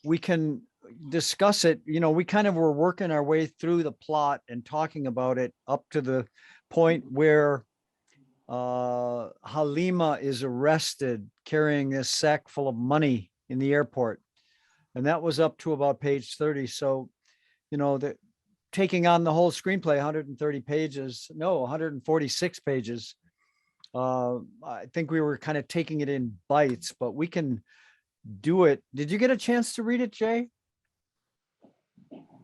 we can discuss it. You know, we kind of were working our way through the plot and talking about it up to the point where Halima is arrested carrying this sack full of money in the airport. And that was up to about page 30. So, you know, the taking on the whole screenplay, 130 pages, no, 146 pages. I think we were kind of taking it in bites, but we can do it. Did you get a chance to read it, Jay?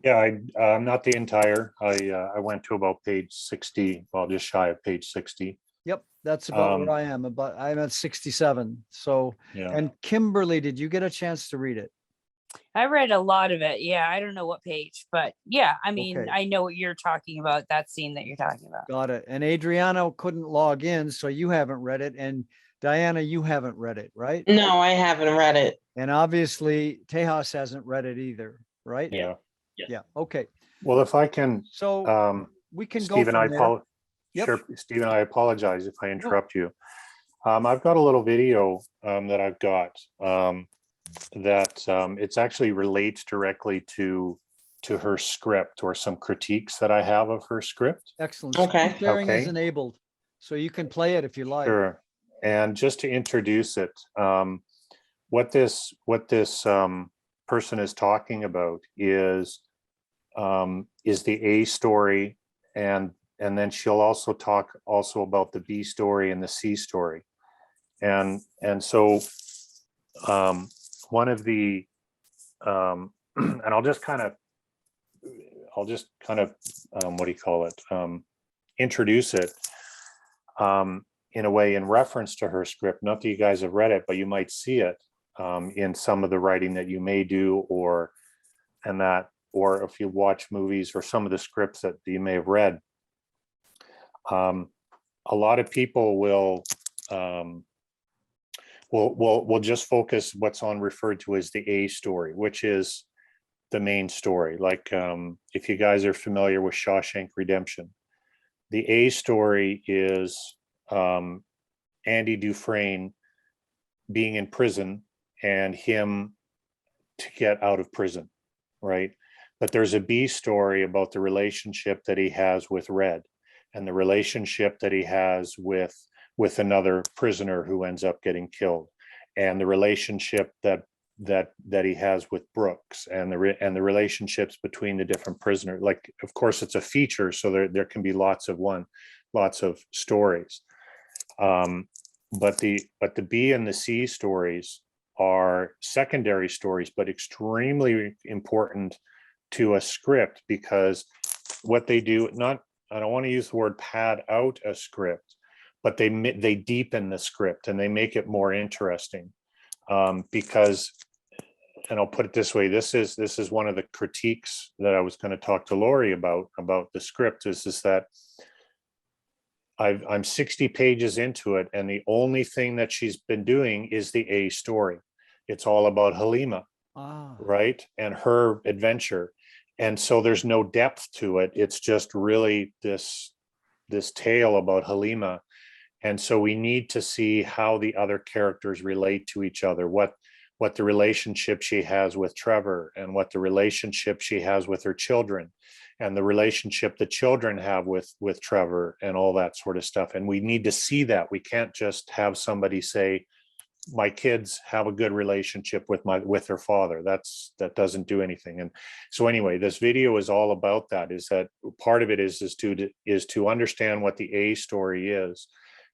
Yeah, not the entire. I went to about page 60, well, just shy of page 60. Yep, that's about where I am. About I'm at 67. So, Yeah. and Kimberly, did you get a chance to read it? I read a lot of it. Yeah, I don't know what page, but yeah, I mean, Okay. I know what you're talking about, that scene that you're talking about. Got it. And Adriano couldn't log in, so you haven't read it. And Diana, you haven't read it, right? No, I haven't read it. And obviously Tejas hasn't read it either, right? Yeah. Yeah. Okay. Well, if I can, So we can go Stephen, from there. Yep. Sure, Stephen, I apologize if I interrupt you. I've got a little video that I've got that it's actually relates directly to her script or some critiques that I have of her script. Excellent. Okay. Screen sharing is Okay. enabled, so you can play it if you like. Sure. And just to introduce it, what this person is talking about is the A story, and then she'll also talk about the B story and the C story. And so one of the and I'll just kind of what do you call it, introduce it in a way in reference to her script. Not that you guys have read it, but you might see it in some of the writing that you may do, or if you watch movies or some of the scripts that you may have read. A lot of people will just focus what's on referred to as the A story, which is the main story. Like if you guys are familiar with Shawshank Redemption, the A story is Andy Dufresne being in prison and him to get out of prison, right? But there's a B story about the relationship that he has with Red, and the relationship that he has with another prisoner who ends up getting killed, and the relationship that he has with Brooks, and the relationships between the different prisoners. Like, of course, it's a feature, so there can be lots of stories. But the B and the C stories are secondary stories, but extremely important to a script, because what they do, I don't want to use the word pad out a script, but they deepen the script and they make it more interesting. Because, and I'll put it this way, this is one of the critiques that I was going to talk to Lori about the script, is that I'm 60 pages into it, and the only thing that she's been doing is the A story. It's all about Halima, right, and her adventure. And so there's no depth to it. It's just really this tale about Halima. And so we need to see how the other characters relate to each other, what the relationship she has with Trevor, and what the relationship she has with her children, and the relationship the children have with Trevor, and all that sort of stuff. And we need to see that. We can't just have somebody say, my kids have a good relationship with their father. That doesn't do anything. And so anyway, this video is all about that. Is that part of it is to understand what the A story is.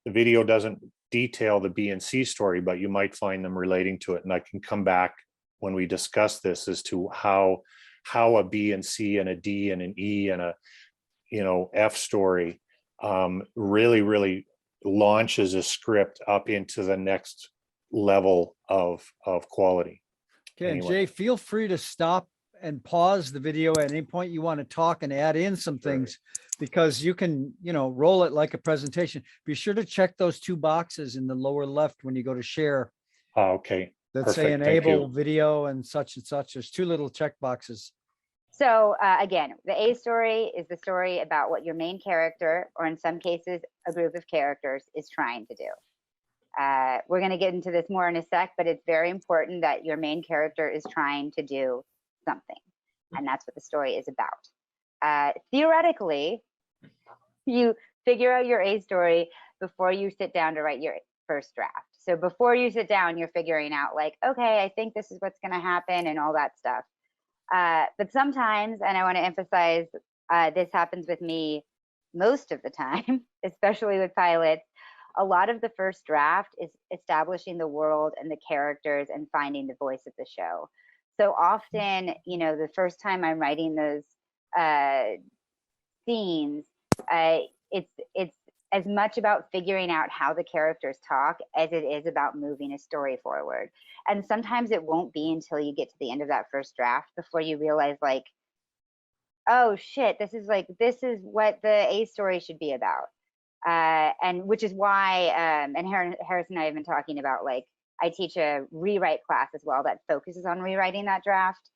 The video doesn't detail the B and C story, but you might find them relating to it. And I can come back when we discuss this as to how a B and C and a D and an E and a F story really, really launches a script up into the next level of quality. Okay, Anyway. and Jay, feel free to stop and pause the video at any point you want to talk and add in some things, because you can, roll it like a presentation. Be sure to check those two boxes in the lower left when you go to share. Okay. That say enable video and such. There's two little check boxes. So again, the A story is the story about what your main character, or in some cases, a group of characters, is trying to do. We're going to get into this more in a sec, but it's very important that your main character is trying to do something. And that's what the story is about. Theoretically, you figure out your A story before you sit down to write your first draft. So before you sit down, you're figuring out like, okay, I think this is what's going to happen and all that stuff. But sometimes, and I want to emphasize, this happens with me most of the time, especially with pilots, a lot of the first draft is establishing the world and the characters and finding the voice of the show. So often, you know, the first time I'm writing those scenes, it's as much about figuring out how the characters talk as it is about moving a story forward. And sometimes it won't be until you get to the end of that first draft before you realize like, oh shit, this is what the A story should be about. And which is why, and Harris and I have been talking about, like, I teach a rewrite class as well that focuses on rewriting that draft.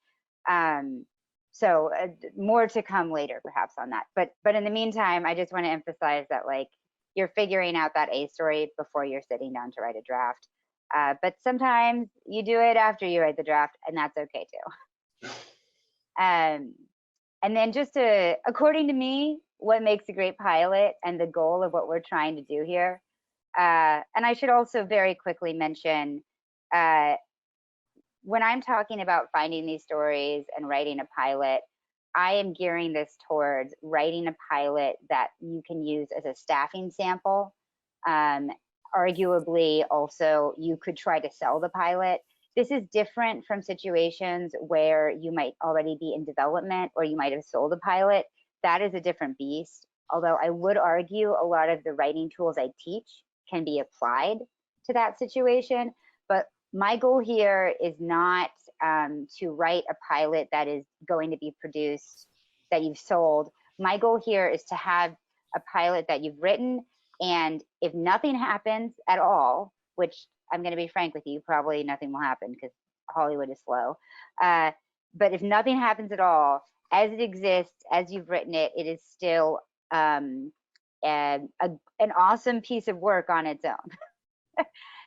So more to come later perhaps on that. But in the meantime, I just want to emphasize that like you're figuring out that A story before you're sitting down to write a draft. But sometimes you do it after you write the draft, and that's okay too. And then just to, according to me, what makes a great pilot and the goal of what we're trying to do here. And I should also very quickly mention, when I'm talking about finding these stories and writing a pilot, I am gearing this towards writing a pilot that you can use as a staffing sample. Arguably, also, you could try to sell the pilot. This is different from situations where you might already be in development or you might have sold a pilot. That is a different beast. Although I would argue a lot of the writing tools I teach can be applied to that situation. But my goal here is not to write a pilot that is going to be produced, that you've sold. My goal here is to have a pilot that you've written, and if nothing happens at all, which I'm going to be frank with you, probably nothing will happen because Hollywood is slow. But if nothing happens at all, as it exists, as you've written it, it is still an awesome piece of work on its own.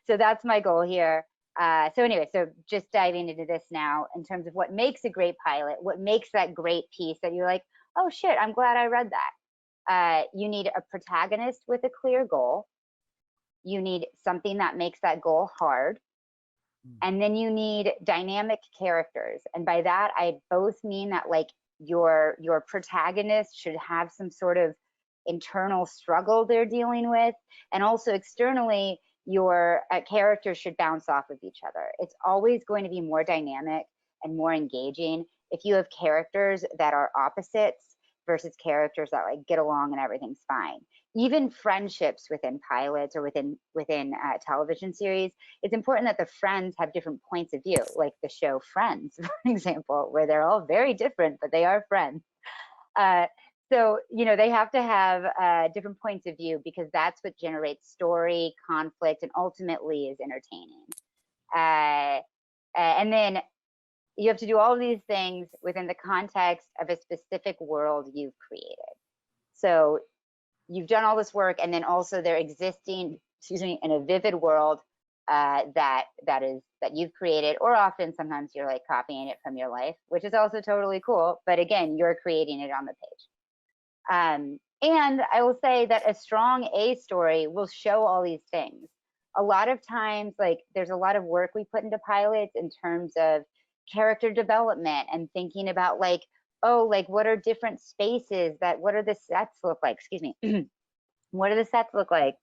So that's my goal here. So anyway, so just diving into this now in terms of what makes a great pilot, what makes that great piece that you're like, oh shit, I'm glad I read that. You need a protagonist with a clear goal. You need something that makes that goal hard. And then you need dynamic characters. And by that, I both mean that like your protagonist should have some sort of internal struggle they're dealing with. And also externally, your characters should bounce off of each other. It's always going to be more dynamic and more engaging if you have characters that are opposites versus characters that like get along and everything's fine. Even friendships within pilots or within television series, it's important that the friends have different points of view, like the show Friends, for example, where they're all very different, but they are friends. So, you know, they have to have different points of view because that's what generates story, conflict, and ultimately is entertaining. And then you have to do all of these things within the context of a specific world you've created. So you've done all this work, and then also they're existing, in a vivid world that you've created, or often sometimes you're like copying it from your life, which is also totally cool. But again, you're creating it on the page. And I will say that a strong A story will show all these things. A lot of times, like there's a lot of work we put into pilots in terms of character development and thinking about like, oh, like what are different spaces what are the sets look like? Excuse me. What do the sets look like?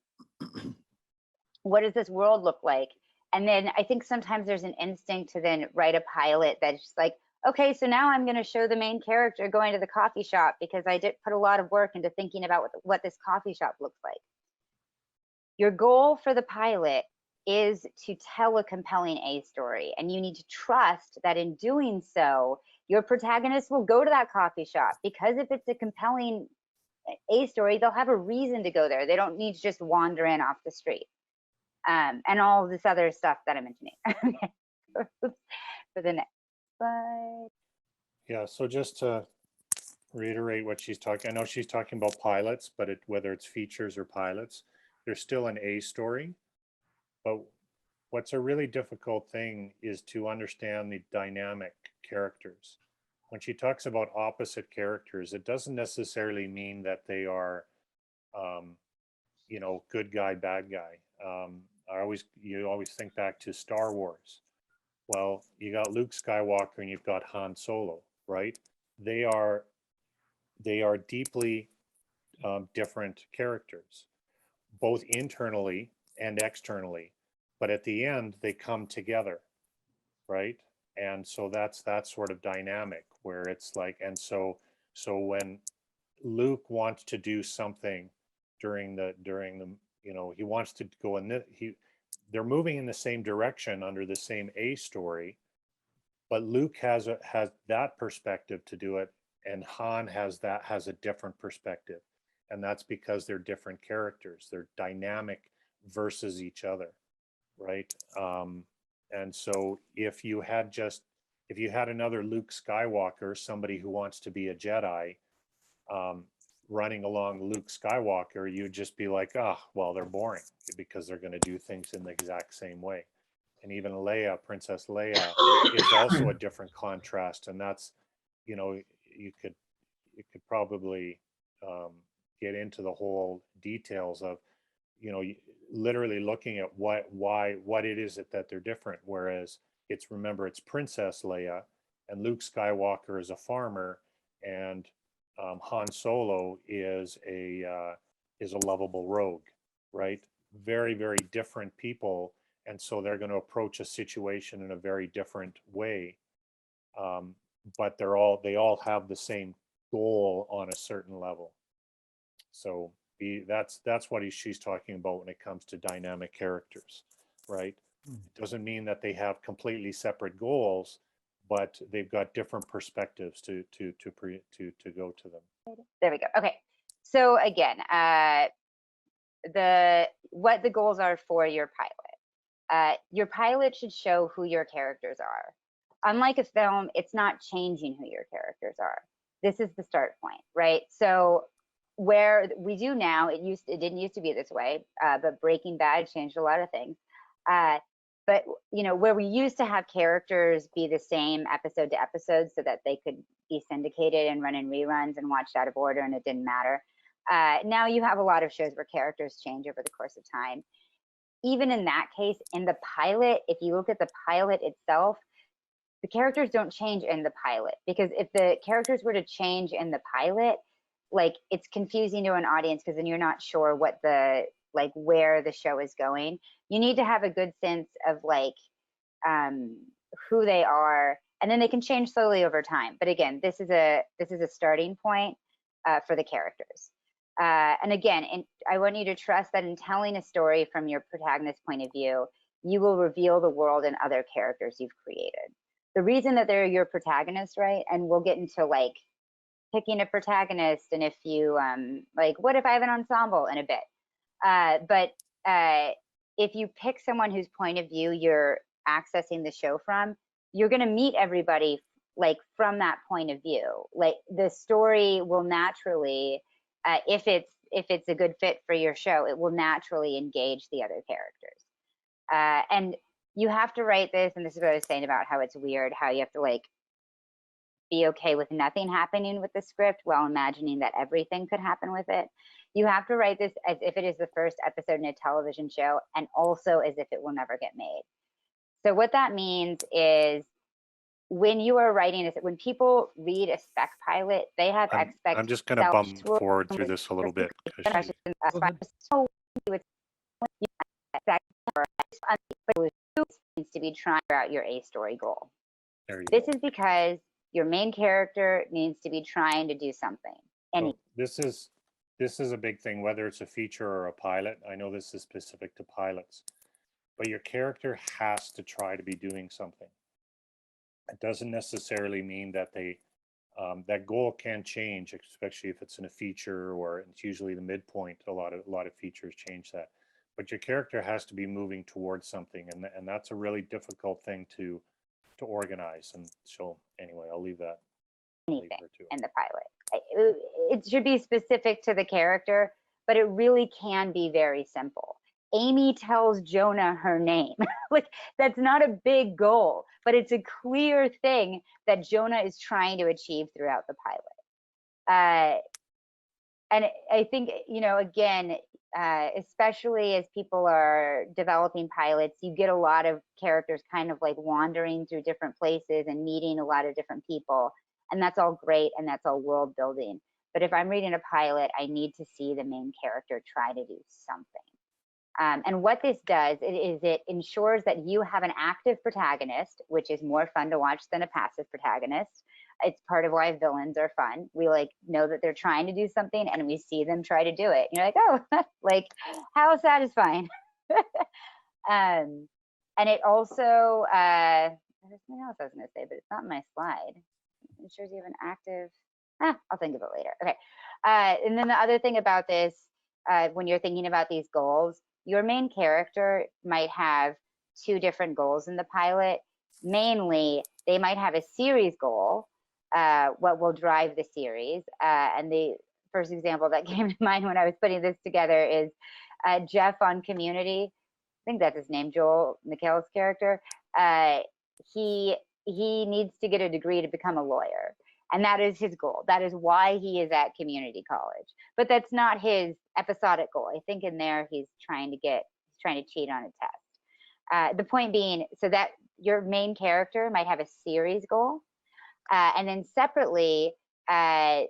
What does this world look like? And then I think sometimes there's an instinct to then write a pilot that's just like, okay, so now I'm going to show the main character going to the coffee shop because I did put a lot of work into thinking about what this coffee shop looks like. Your goal for the pilot is to tell a compelling A story, and you need to trust that in doing so, your protagonist will go to that coffee shop, because if it's a compelling A story, they'll have a reason to go there. They don't need to just wander in off the street. And all this other stuff that I'm mentioning. For the next slide. Yeah, so just to reiterate what she's talking, I know she's talking about pilots, but whether it's features or pilots, there's still an A story. But what's a really difficult thing is to understand the dynamic characters. When she talks about opposite characters, it doesn't necessarily mean that they are, um, you know, good guy, bad guy. You always think back to Star Wars. Well, you got Luke Skywalker and you've got Han Solo, right? They are deeply different characters, both internally and externally. But at the end, they come together, right? And so that's that sort of dynamic where it's like, and so when Luke wants to do something during the you know, he wants to go in the, they're moving in the same direction under the same A story, but Luke has that perspective to do it, and Han has a different perspective, and that's because they're different characters. They're dynamic versus each other, right? And so if you had another Luke Skywalker, somebody who wants to be a Jedi, running along Luke Skywalker, you'd just be like, oh, well, they're boring because they're going to do things in the exact same way. And even Leia, Princess Leia, is also a different contrast. And that's, you know, you could probably get into the whole details of, you know, literally looking at what it is that they're different. Whereas remember, it's Princess Leia, and Luke Skywalker is a farmer, and Han Solo is a lovable rogue, right? Very, very different people, and so they're going to approach a situation in a very different way. But they all have the same goal on a certain level. So that's what she's talking about when it comes to dynamic characters, right? It doesn't mean that they have completely separate goals, but they've got different perspectives to go to them. There we go. Okay. So again, what the goals are for your pilot. Your pilot should show who your characters are. Unlike a film, it's not changing who your characters are. This is the start point, right? So where we do now, it didn't used to be this way, but Breaking Bad changed a lot of things. But you know, where we used to have characters be the same episode to episode so that they could be syndicated and run in reruns and watched out of order and it didn't matter. Now you have a lot of shows where characters change over the course of time. Even in that case, in the pilot, if you look at the pilot itself, the characters don't change in the pilot, because if the characters were to change in the pilot, like, it's confusing to an audience because then you're not sure what where the show is going. You need to have a good sense of who they are, and then they can change slowly over time. But again, this is a starting point for the characters. And again, I want you to trust that in telling a story from your protagonist's point of view, you will reveal the world and other characters you've created. The reason that they're your protagonist, right? And we'll get into picking a protagonist, and if you what if I have an ensemble in a bit. But if you pick someone whose point of view you're accessing the show from, you're going to meet everybody from that point of view. The story will naturally, if it's a good fit for your show, it will naturally engage the other characters. And you have to write this, and this is what I was saying about how it's weird, how you have to be okay with nothing happening with the script while imagining that everything could happen with it. You have to write this as if it is the first episode in a television show, and also as if it will never get made. So what that means is, when you are writing this, when people read a spec pilot, they have expectations. I'm just going to bump forward through this a little bit. Needs to be trying out your A story goal. This is because your main character needs to be trying to do something. And this is a big thing, whether it's a feature or a pilot. I know this is specific to pilots, but your character has to try to be doing something. It doesn't necessarily mean that that goal can change, especially if it's in a feature, or it's usually the midpoint. A lot of features change that, but your character has to be moving towards something, and that's a really difficult thing to organize. And so anyway, I'll leave that. Anything in the pilot, it should be specific to the character, but it really can be very simple. Amy tells Jonah her name. Like, that's not a big goal, but it's a clear thing that Jonah is trying to achieve throughout the pilot. And I think, you know, again, especially as people are developing pilots, you get a lot of characters kind of like wandering through different places and meeting a lot of different people. And that's all great, and that's all world building. But if I'm reading a pilot, I need to see the main character try to do something. And what this does is it ensures that you have an active protagonist, which is more fun to watch than a passive protagonist. It's part of why villains are fun. We like know that they're trying to do something, and we see them try to do it. You're like, oh, like how satisfying. And it also, there's something else I was going to say, but it's not in my slide. It shows you have an active. I'll think of it later. Okay. And then the other thing about this, when you're thinking about these goals, your main character might have two different goals in the pilot. Mainly, they might have a series goal, what will drive the series. And the first example that came to mind when I was putting this together is Jeff on Community. I think that's his name, Joel McHale's character. He needs to get a degree to become a lawyer. And that is his goal. That is why he is at community college. But that's not his episodic goal. I think in there he's trying to cheat on a test. The point being, so that your main character might have a series goal, and then separately, they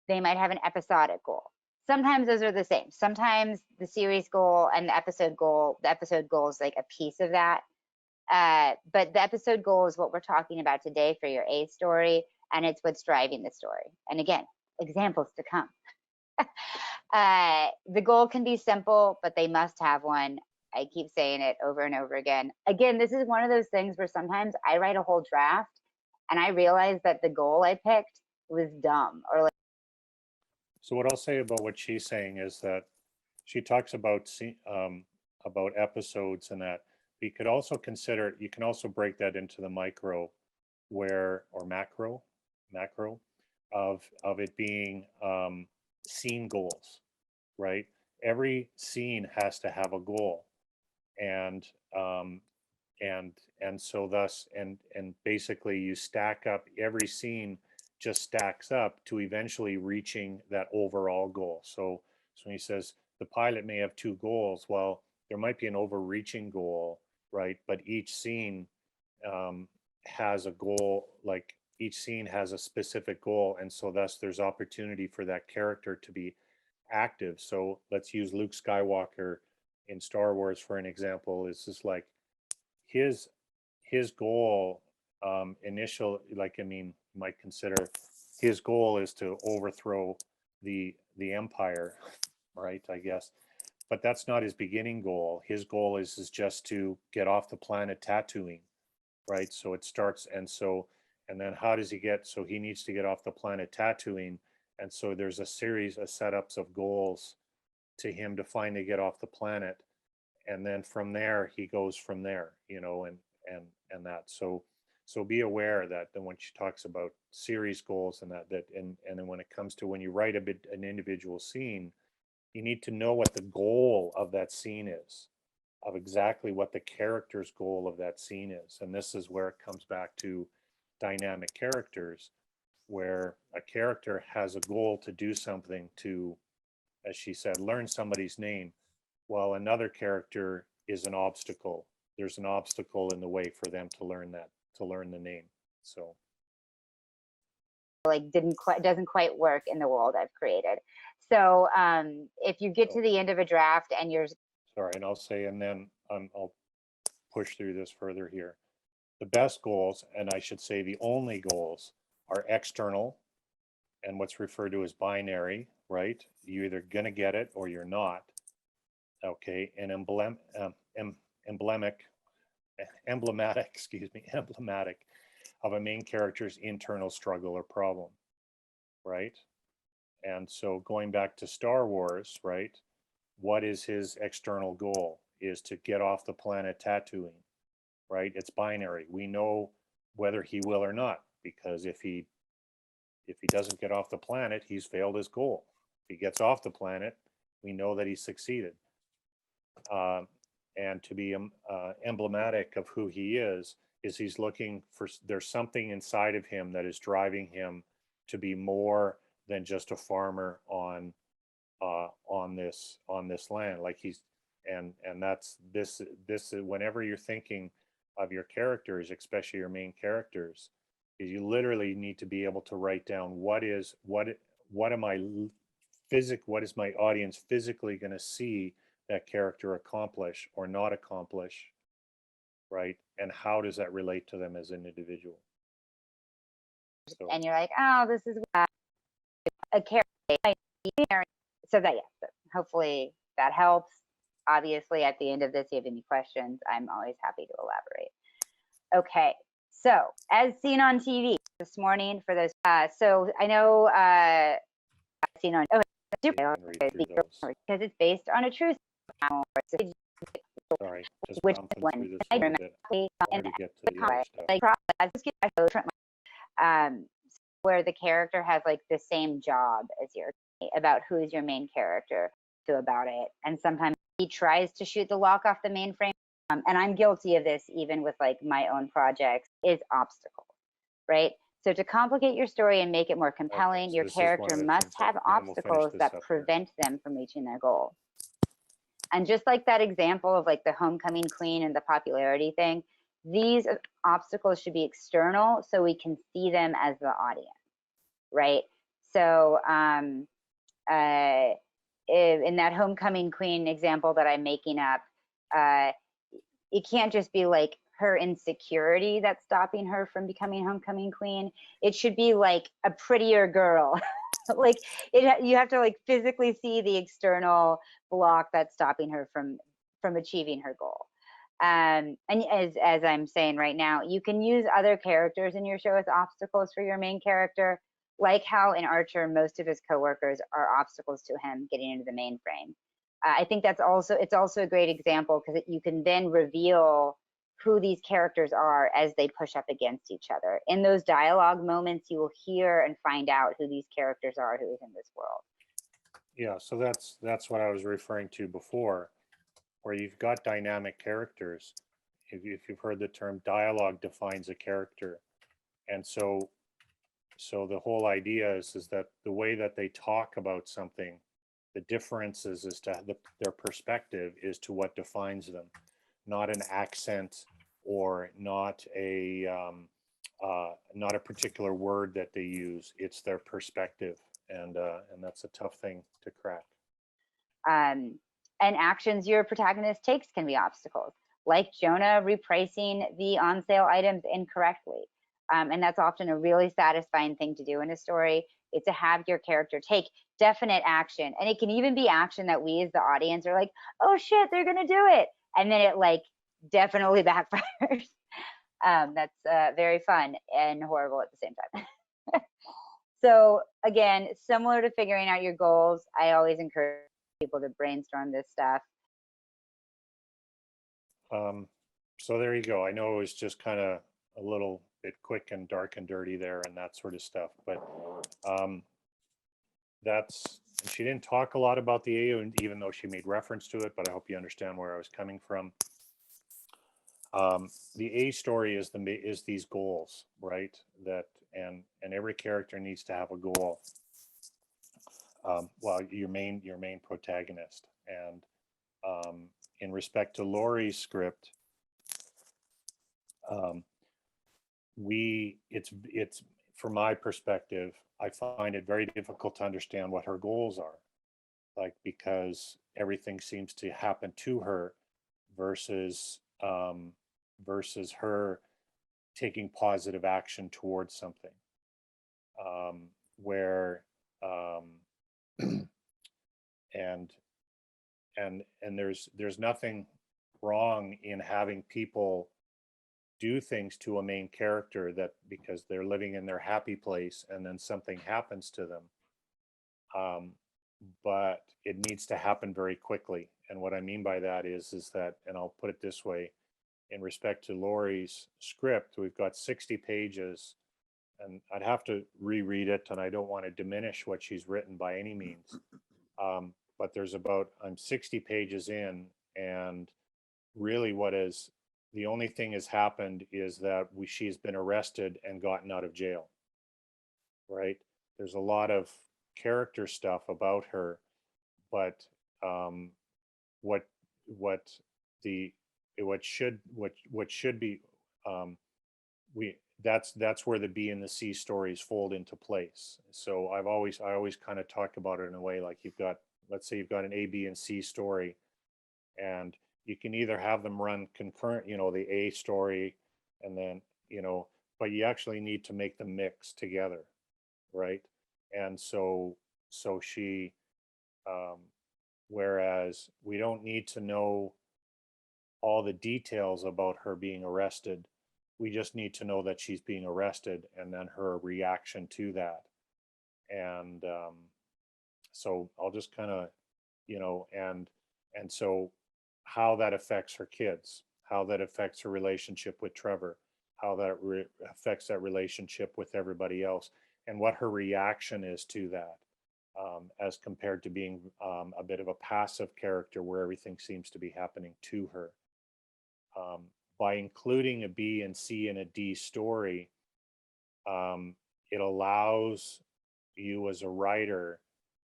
might have an episodic goal. Sometimes those are the same. Sometimes the series goal and the episode goal is like a piece of that. But the episode goal is what we're talking about today for your A story, and it's what's driving the story. And again, examples to come. The goal can be simple, but they must have one. I keep saying it over and over again. Again, this is one of those things where sometimes I write a whole draft and I realize that the goal I picked was dumb, or like. So what I'll say about what she's saying is that she talks about episodes and that. But you could also consider, you can also break that into the micro or macro of it being scene goals, right? Every scene has to have a goal, and so thus and basically you stack up, every scene just stacks up to eventually reaching that overall goal. So when he says the pilot may have two goals, well, there might be an overreaching goal, right? But each scene has a goal, like each scene has a specific goal, and so thus there's opportunity for that character to be active. So let's use Luke Skywalker in Star Wars for an example. Is just like his goal, initial, like, I mean, you might consider his goal is to overthrow the empire, right? I guess, but that's not his beginning goal. His goal is just to get off the planet Tatooine, right? So it starts, and then how does he get? So he needs to get off the planet Tatooine, and so there's a series of setups of goals to him to finally get off the planet, and then from there he goes from there, you know, and that. So be aware that then when she talks about series goals and and then when it comes to when you write an individual scene, you need to know what the goal of that scene is, of exactly what the character's goal of that scene is. And this is where it comes back to dynamic characters, where a character has a goal to do something, to, as she said, learn somebody's name, while another character is an obstacle. There's an obstacle in the way for them to learn the name. So Like doesn't quite work in the world I've created. So if you get to the end of a draft and you're sorry, and I'll say, and then I'll push through this further here. The best goals, and I should say the only goals, are external and what's referred to as binary, right? You're either gonna get it or you're not. Okay, and emblematic, emblematic of a main character's internal struggle or problem, right? And so going back to Star Wars, right? What is his external goal? Is to get off the planet Tatooine, right? It's binary. We know whether he will or not, because if he doesn't get off the planet, he's failed his goal. If he gets off the planet, we know that he succeeded. and to be emblematic of who he is he's looking for, there's something inside of him that is driving him to be more than just a farmer on this land. Like he's, and that's this whenever you're thinking of your characters, especially your main characters, is you literally need to be able to write down what is what am I what is my audience physically going to see that character accomplish or not accomplish, right? And how does that relate to them as an individual? So, And you're like, oh, this is a character. So that, yeah, hopefully that helps. Obviously, at the end of this, if you have any questions, I'm always happy to elaborate. Okay, so as seen on TV this morning for those, so I know seen on can read through those. because it's based on a true story. Sorry, just Which bouncing one? through this I a little remember bit. Hard to get to the other stuff. Like where the character has like the same job as your, about who's your main character, to about it, and sometimes he tries to shoot the lock off the mainframe, and I'm guilty of this even with like my own projects, is obstacles, right? So to complicate your story and make it more compelling, so your this is one character of the must things that- have and we'll finish obstacles this that up here. prevent them from reaching their goal. And just like that example of like the homecoming queen and the popularity thing, these obstacles should be external so we can see them as the audience, right? So in that homecoming queen example that I'm making up, it can't just be like her insecurity that's stopping her from becoming homecoming queen. It should be like a prettier girl. Like you have to like physically see the external block that's stopping her from achieving her goal. And as I'm saying right now, you can use other characters in your show as obstacles for your main character, like how in Archer most of his coworkers are obstacles to him getting into the mainframe. I think it's also a great example because you can then reveal who these characters are as they push up against each other. In those dialogue moments, you will hear and find out who these characters are, who is in this world. Yeah, so that's what I was referring to before, where you've got dynamic characters. If you've heard the term, dialogue defines a character, and so the whole idea is that the way that they talk about something, the differences as to their perspective is to what defines them, not an accent or not a particular word that they use. It's their perspective, and that's a tough thing to crack. And actions your protagonist takes can be obstacles, like Jonah repricing the on sale items incorrectly. And that's often a really satisfying thing to do in a story, is to have your character take definite action. And it can even be action that we as the audience are like, oh shit, they're gonna do it. And then it like definitely backfires. That's very fun and horrible at the same time. So again, similar to figuring out your goals, I always encourage people to brainstorm this stuff. So there you go. I know it was just kind of a little bit quick and dark and dirty there and that sort of stuff, but she didn't talk a lot about the AU, even though she made reference to it, but I hope you understand where I was coming from. The A story is these goals, right? That and every character needs to have a goal. Well, your main protagonist, and in respect to Laurie's script, it's from my perspective, I find it very difficult to understand what her goals are, like, because everything seems to happen to her versus her taking positive action towards something, where and there's nothing wrong in having people do things to a main character that because they're living in their happy place and then something happens to them, but it needs to happen very quickly. And what I mean by that is that, and I'll put it this way, in respect to Laurie's script, we've got 60 pages, and I'd have to reread it, and I don't want to diminish what she's written by any means. But I'm 60 pages in, And really the only thing has happened is that she's been arrested and gotten out of jail, right? There's a lot of character stuff about her, but what what the what should be um, we that's where the B and the C stories fold into place. So I always kind of talk about it in a way like let's say you've got an A, B, and C story, and you can either have them run concurrent, the A story, and then but you actually need to make them mix together, right? And so she um, whereas we don't need to know all the details about her being arrested. We just need to know that she's being arrested and then her reaction to that. And so I'll just kind of, and so how that affects her kids, how that affects her relationship with Trevor, how that affects that relationship with everybody else, and what her reaction is to that, as compared to being a bit of a passive character where everything seems to be happening to her. By including a B and C and a D story, it allows you as a writer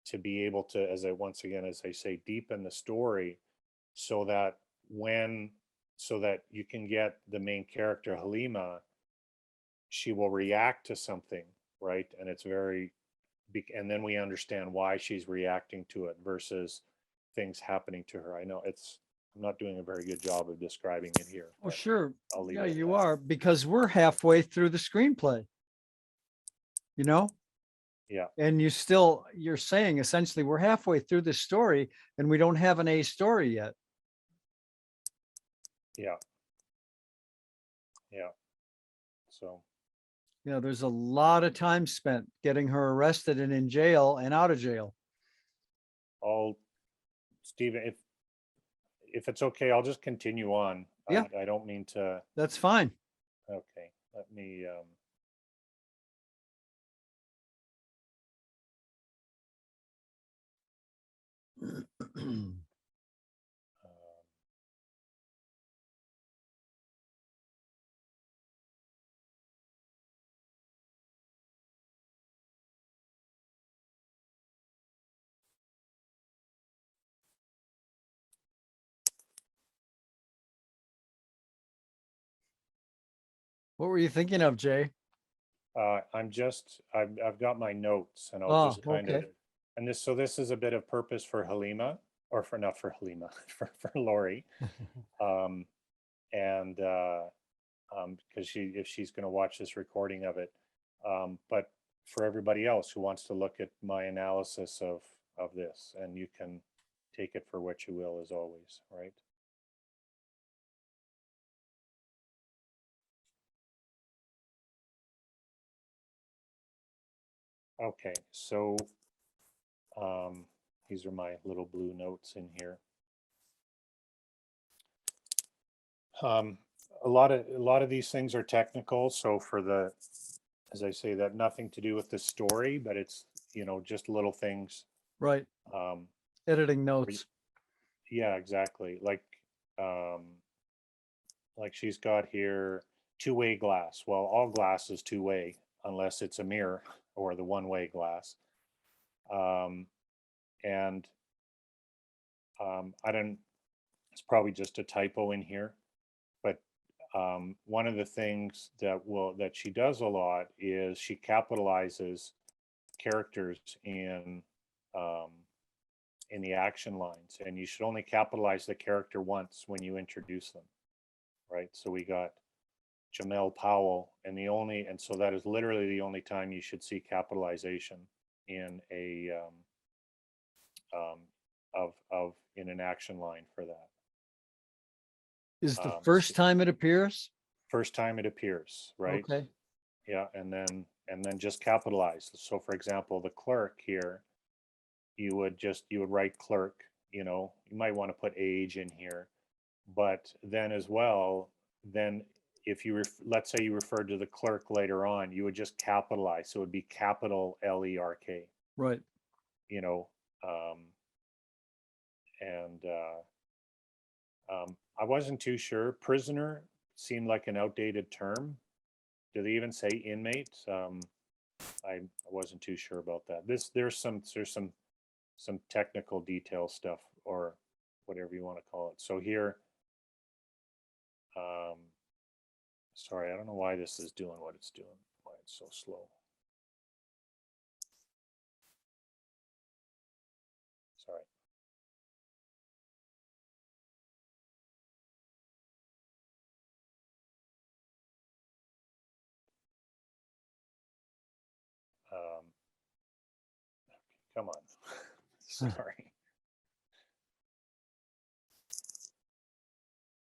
to be able to, once again, as I say, deepen the story so that so that you can get the main character, Halima, she will react to something, right? And and then we understand why she's reacting to it versus things happening to her. I know I'm not doing a very good job of describing it here. Oh, sure. I'll leave Yeah, it at you that. are, because we're halfway through the screenplay, you know? Yeah. And you're saying essentially we're halfway through the story and we don't have an A story yet. Yeah. Yeah. So, There's a lot of time spent getting her arrested and in jail and out of jail. Stephen, if it's okay, I'll just continue on. Yeah. I don't mean to. That's fine. Okay. Let me. What were you thinking of, Jay? I've got my notes, and I'll Oh, just kind of. okay. And this is a bit of purpose for Halima, or not for Halima, for Lori, um, and because if she's going to watch this recording of it, but for everybody else who wants to look at my analysis of this, and you can take it for what you will, as always, right? Okay, so these are my little blue notes in here. A lot of these things are technical, so as I say, that nothing to do with the story, but it's just little things. Right. Um, Editing notes. yeah, exactly. Like she's got here two-way glass. Well, all glass is two-way unless it's a mirror or the one-way glass. And I don't. It's probably just a typo in here, but one of the things that she does a lot is she capitalizes characters in the action lines, and you should only capitalize the character once when you introduce them, right? So we got Jamel Powell, and so that is literally the only time you should see capitalization in a in an action line for that. Is the first time it appears? First time it appears, right? Okay. Yeah, and then just capitalize. So for example, the clerk here, you would write clerk, you might want to put age in here, but then as well, then if let's say you referred to the clerk later on, you would just capitalize. So it would be capital LERK, Right. and I wasn't too sure. Prisoner seemed like an outdated term. Do they even say inmate? I wasn't too sure about that. There's some technical detail stuff, or whatever you want to call it. So here, sorry, I don't know why this is doing what it's doing, why it's so slow. Sorry. Come on. Sorry.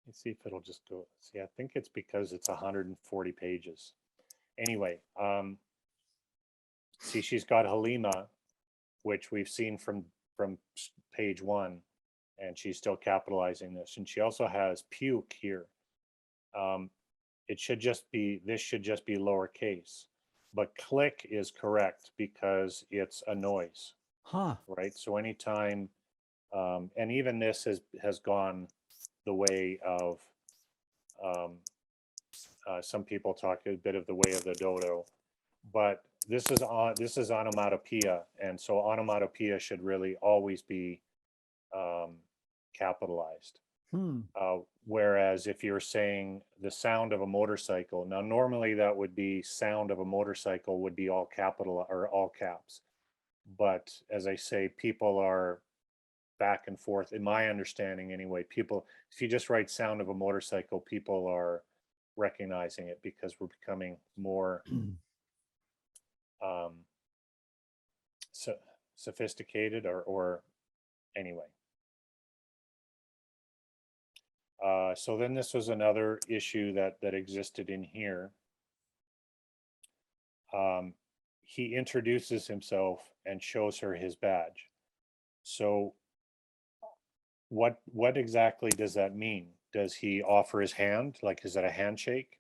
Let's see if it'll just go. See, I think it's because it's 140 pages. Anyway, see, she's got Halima, which we've seen from page 1, and she's still capitalizing this. And she also has puke here. It should just be, this should just be lowercase, but click is correct because it's a noise, Huh. right? So anytime, and even this has gone the way of, some people talk a bit of the way of the dodo, but this is onomatopoeia, and so onomatopoeia should really always be capitalized. Whereas if you're saying the sound of a motorcycle, now normally that would be sound of a motorcycle would be all capital or all caps. But as I say, people are back and forth, in my understanding anyway. People, if you just write sound of a motorcycle, people are recognizing it because we're becoming more so sophisticated or anyway. So then this was another issue that existed in here. He introduces himself and shows her his badge. So what exactly does that mean? Does he offer his hand? Like, is it a handshake?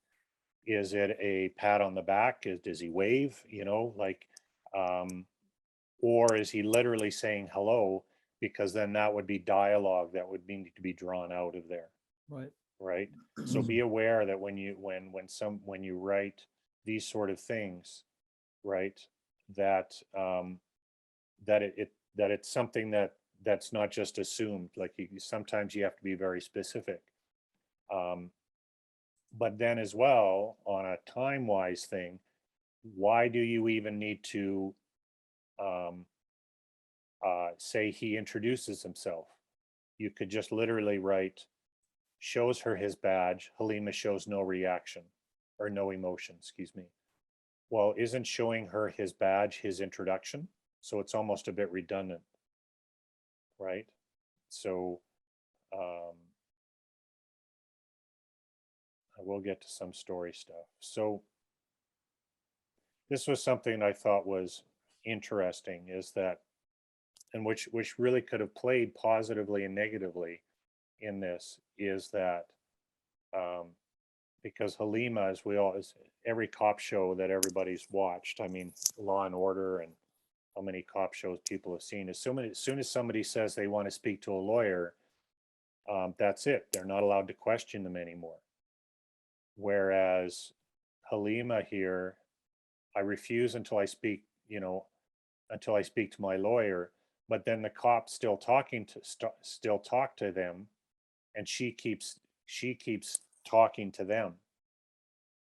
Is it a pat on the back? Does he wave? You know, like, or is he literally saying hello? Because then that would be dialogue that would need to be drawn out of there. Right. Right. So be aware that when you write these sort of things, right, that that it's something that's not just assumed. Like, sometimes you have to be very specific. But then as well, on a time-wise thing, why do you even need to say he introduces himself? You could just literally write, shows her his badge, Halima shows no reaction or no emotion, excuse me. Well, isn't showing her his badge his introduction? So it's almost a bit redundant, right? So I will get to some story stuff. So this was something I thought was interesting, is that, and which really could have played positively and negatively in this, is that because Halima, as every cop show that everybody's watched, I mean, Law and Order, and how many cop shows people have seen, as soon as somebody says they want to speak to a lawyer, that's it. They're not allowed to question them anymore. Whereas Halima here, I refuse until I speak, until I speak to my lawyer. But then the cops still talk to them, and she keeps talking to them.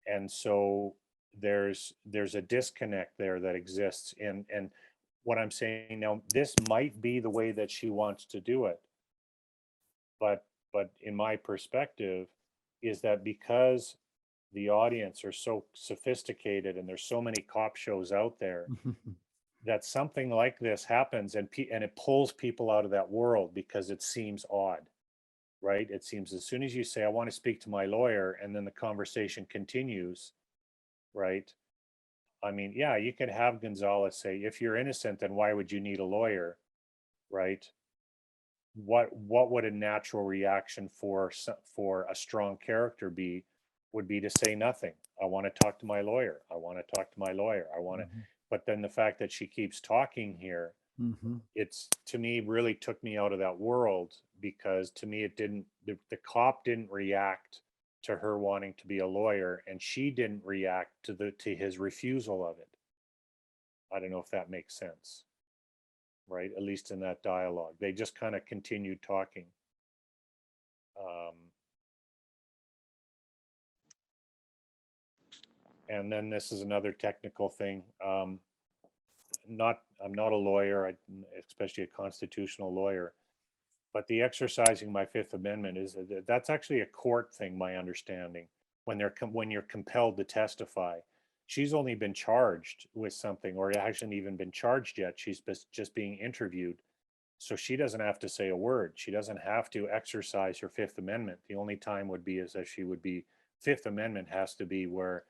And so there's a disconnect there that exists. And what I'm saying now, this might be the way that she wants to do it. But in my perspective, is that because the audience are so sophisticated and there's so many cop shows out there, that something like this happens, and it pulls people out of that world because it seems odd, right? It seems, as soon as you say, I want to speak to my lawyer, and then the conversation continues, right? I mean, yeah, you could have Gonzalez say, if you're innocent, then why would you need a lawyer, right? What would a natural reaction for a strong character be? Would be to say nothing. I want to talk to my lawyer. I want to talk to my lawyer. I want to. But then the fact that she keeps talking here, Mhm. It's, to me, really took me out of that world, because to me, it didn't, the cop didn't react to her wanting to be a lawyer, and she didn't react to his refusal of it. I don't know if that makes sense, right? At least in that dialogue, they just kind of continued talking. And then this is another technical thing. I'm not a lawyer, especially a constitutional lawyer, but the exercising my Fifth Amendment that's actually a court thing, my understanding. When you're compelled to testify, she's only been charged with something, or it hasn't even been charged yet. She's just being interviewed, so she doesn't have to say a word. She doesn't have to exercise her Fifth Amendment. The only time would be is that she would be, Fifth Amendment has to be where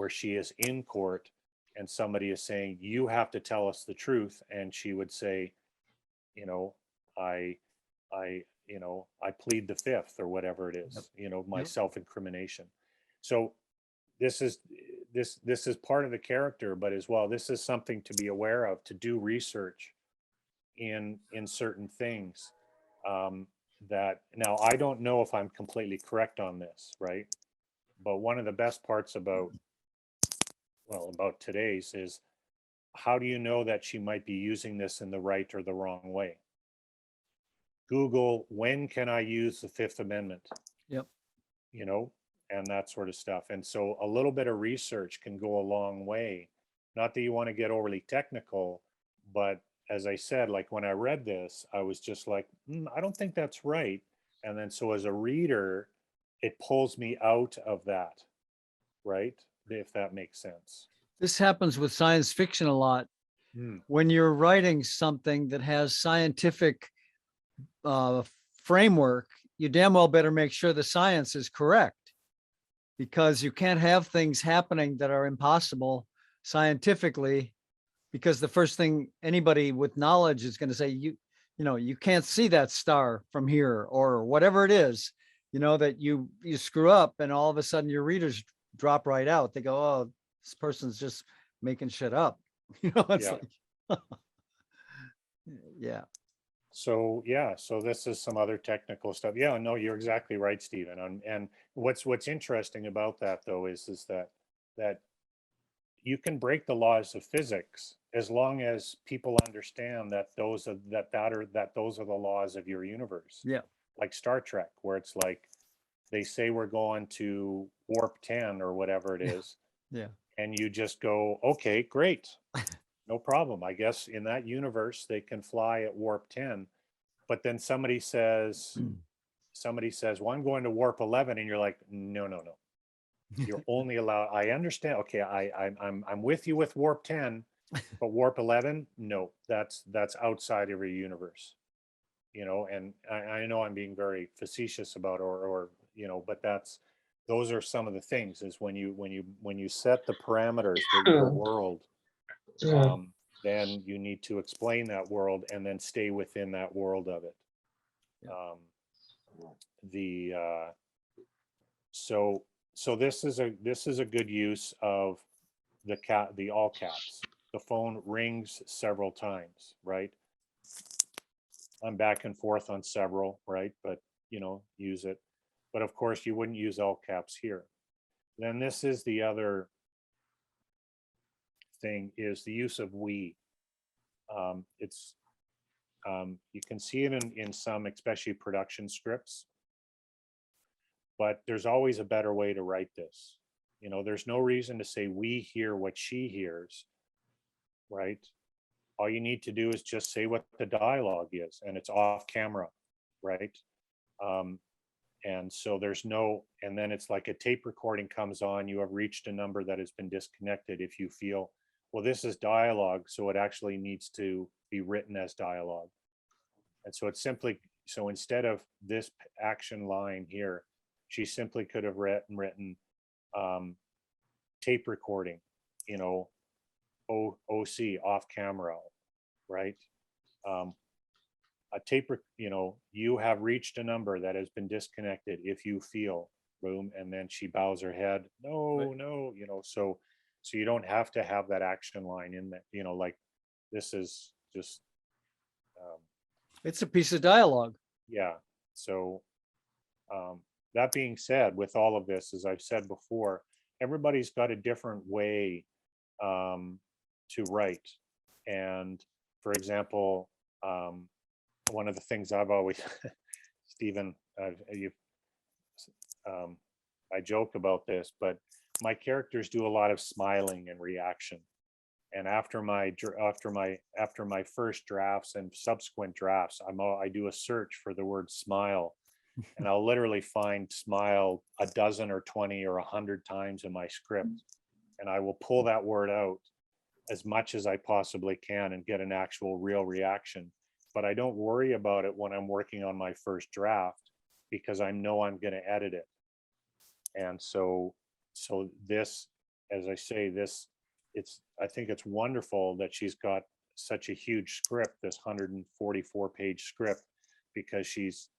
she is in court and somebody is saying, you have to tell us the truth, and she would say, you know, I I plead the fifth, or whatever it is, my Yep. self-incrimination. So this is part of the character, but as well, this is something to be aware of, to do research in certain things. That now, I don't know if I'm completely correct on this, right? But one of the best parts about today's is, how do you know that she might be using this in the right or the wrong way? Google, when can I use the Fifth Amendment? Yep. And that sort of stuff. And so a little bit of research can go a long way. Not that you want to get overly technical, but as I said, like when I read this, I was just like, I don't think that's right. And then so as a reader, it pulls me out of that, right? If that makes sense. This happens with science fiction a lot. When you're writing something that has scientific framework, you damn well better make sure the science is correct, because you can't have things happening that are impossible scientifically, because the first thing anybody with knowledge is going to say, you can't see that star from here, or whatever it is, that you screw up, and all of a sudden your readers drop right out. They go, oh, this person's just making shit up. It's Yeah. like, yeah. So this is some other technical stuff. Yeah, no, you're exactly right, Stephen. And what's interesting about that, though, is that you can break the laws of physics as long as people understand that those are the laws of your universe. Yeah. Like Star Trek, where it's like they say we're going to warp 10 or whatever it is, Yeah. and you just go, okay, great. No problem. I guess in that universe they can fly at warp 10. But then somebody says, well, I'm going to warp 11, and you're like, no. You're only allowed, I understand. Okay, I'm with you with warp 10, but warp 11, no, that's outside of your universe. And I know I'm being very facetious about, or but those are some of the things, is when you set the parameters for your world, then you need to explain that world and then stay within that world of it. Yeah. So this is a good use of the all caps. The phone rings several times, right? I'm back and forth on several, right? But use it. But of course, you wouldn't use all caps here. Then this is the other thing, is the use of we. It's you can see it in some, especially production scripts, but there's always a better way to write this. There's no reason to say we hear what she hears, right? All you need to do is just say what the dialogue is, and it's off camera, right? And so and then it's like a tape recording comes on, you have reached a number that has been disconnected. If you feel, well, this is dialogue, so it actually needs to be written as dialogue. And so so instead of this action line here, she simply could have written tape recording, OC, off camera, right? A tape, you have reached a number that has been disconnected. If you feel, boom, and then she bows her head, no, Right. no, so you don't have to have that action line in there, like this is just It's a piece of dialogue. Yeah. So that being said, with all of this, as I've said before, everybody's got a different way to write. And for example, one of the things I've always, Stephen, I joke about this, but my characters do a lot of smiling and reaction. And after my first drafts and subsequent drafts, I do a search for the word smile, and I'll literally find smile a dozen or 20 or 100 times in my script, and I will pull that word out as much as I possibly can and get an actual real reaction. But I don't worry about it when I'm working on my first draft, because I know I'm going to edit it. And so this, as I say, I think it's wonderful that she's got such a huge script, this 144-page script, because she's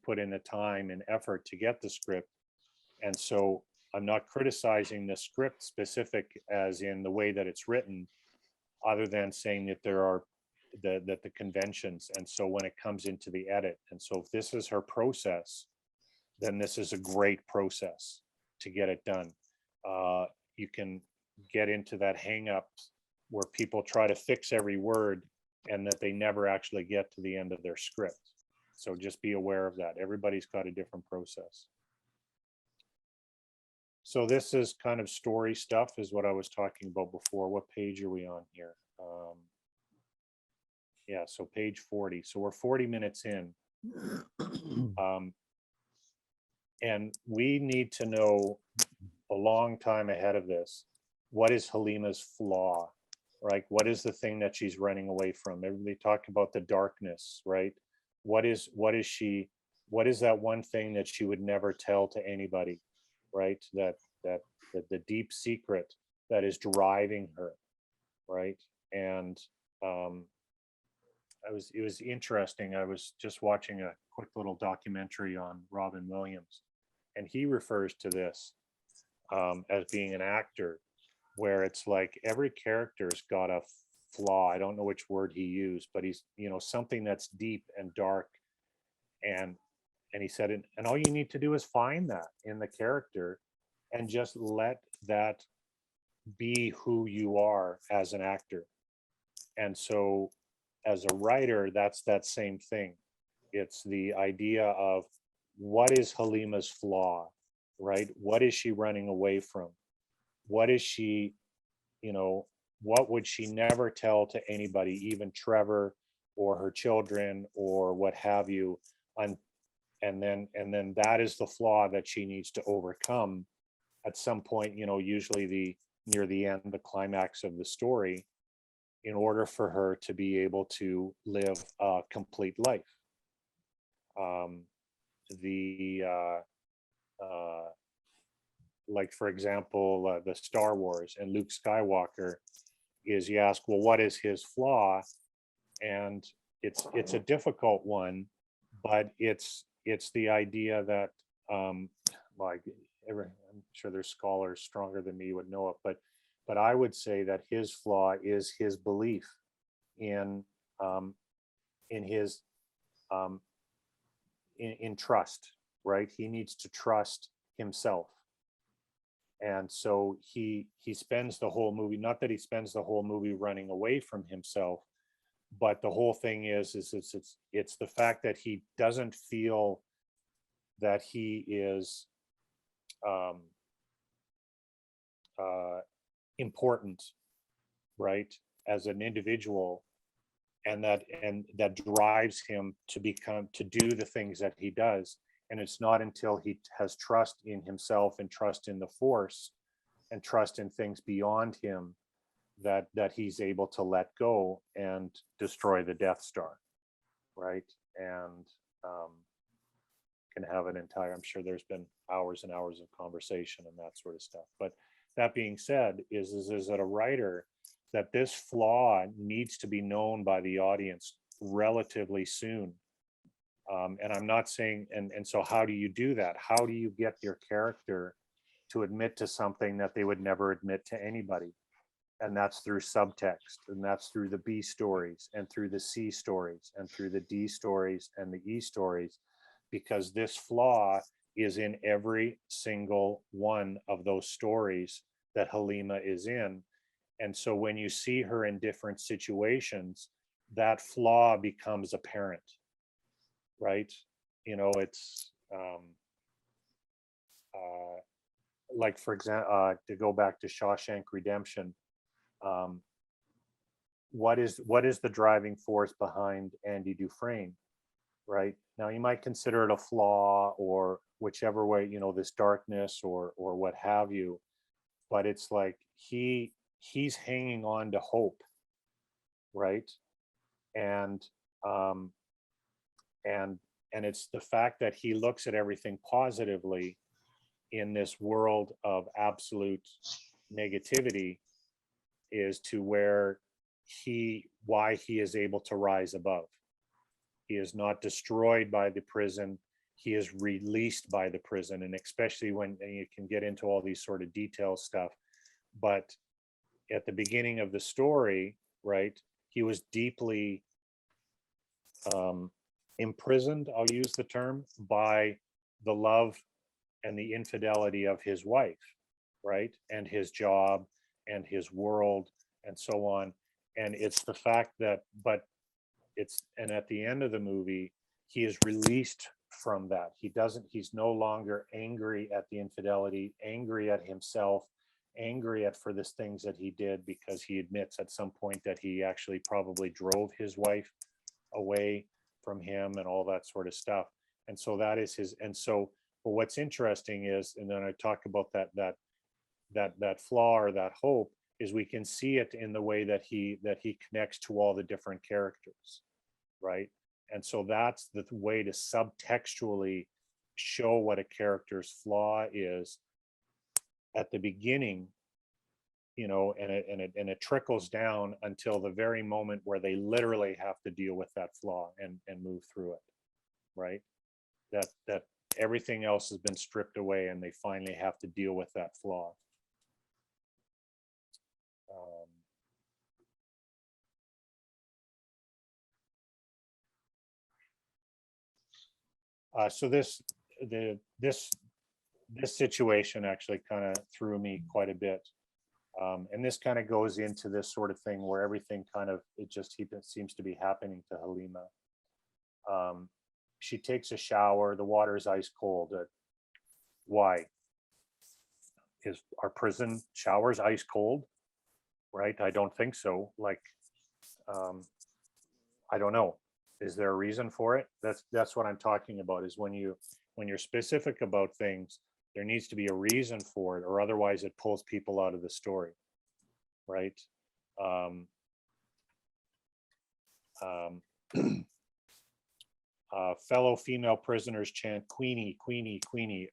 put in the time and effort to get the script. And so I'm not criticizing the script specific as in the way that it's written, other than saying that there are the conventions. And so when it comes into the edit, and so if this is her process, then this is a great process to get it done. You can get into that hang up where people try to fix every word and that they never actually get to the end of their script. So just be aware of that. Everybody's got a different process. So this is kind of story stuff, is what I was talking about before. What page are we on here? Yeah, so page 40. So we're 40 minutes in. And we need to know a long time ahead of this, what is Halima's flaw, right? What is the thing that she's running away from? Everybody talk about the darkness, right? What is that one thing that she would never tell to anybody, right? That the deep secret that is driving her, right? And it was interesting. I was just watching a quick little documentary on Robin Williams, and he refers to this as being an actor, where it's like every character's got a flaw. I don't know which word he used, but he's, something that's deep and dark. And he said, and all you need to do is find that in the character and just let that be who you are as an actor. And so as a writer, that's that same thing. It's the idea of, what is Halima's flaw, right? What is she running away from? What is she, what would she never tell to anybody, even Trevor or her children or what have you? And then that is the flaw that she needs to overcome at some point, usually near the end, the climax of the story, in order for her to be able to live a complete life. Like, for example, the Star Wars and Luke Skywalker, is, you ask, well, what is his flaw? And it's a difficult one, but it's the idea that, like, I'm sure there's scholars stronger than me would know it, but I would say that his flaw is his belief in his in trust, right? He needs to trust himself. And so he spends the whole movie, not that he spends the whole movie running away from himself, but the whole thing is it's the fact that he doesn't feel that he is important, right, as an individual, and that drives him to do the things that he does. And it's not until he has trust in himself and trust in the Force and trust in things beyond him that he's able to let go and destroy the Death Star, right? And can have an entire, I'm sure there's been hours and hours of conversation and that sort of stuff. But that being said, is that a writer, that this flaw needs to be known by the audience relatively soon. And I'm not saying, and so how do you do that? How do you get your character to admit to something that they would never admit to anybody? And that's through subtext, and that's through the B stories, and through the C stories, and through the D stories, and the E stories, because this flaw is in every single one of those stories that Halima is in. And so when you see her in different situations, that flaw becomes apparent, right? You know, it's like, for example, to go back to Shawshank Redemption, what is the driving force behind Andy Dufresne, right? Now you might consider it a flaw or whichever way, you know, this darkness or what have you, but it's like he's hanging on to hope, right? And um and it's the fact that he looks at everything positively in this world of absolute negativity is to where why he is able to rise above. He is not destroyed by the prison. He is released by the prison. And especially when and you can get into all these sort of detail stuff. But at the beginning of the story, right, he was deeply imprisoned, I'll use the term, by the love and the infidelity of his wife, right? And his job and his world and so on. And it's the fact that, and at the end of the movie, he is released from that. He's no longer angry at the infidelity, angry at himself, angry at for the things that he did, because he admits at some point that he actually probably drove his wife away from him and all that sort of stuff. And so that is his, and so, but what's interesting is, and then I talk about that flaw or that hope, is we can see it in the way that he connects to all the different characters, right? And so that's the way to subtextually show what a character's flaw is at the beginning, you know, and it trickles down until the very moment where they literally have to deal with that flaw and move through it, right? That everything else has been stripped away and they finally have to deal with that flaw. So this situation actually kind of threw me quite a bit. And this kind of goes into this sort of thing where everything kind of, it seems to be happening to Halima. She takes a shower, the water is ice cold. Why? Is our prison showers ice cold? Right? I don't think so. Like, I don't know. Is there a reason for it? That's what I'm talking about, is when you're specific about things, there needs to be a reason for it, or otherwise it pulls people out of the story, right? Fellow female prisoners chant Queenie, Queenie, Queenie.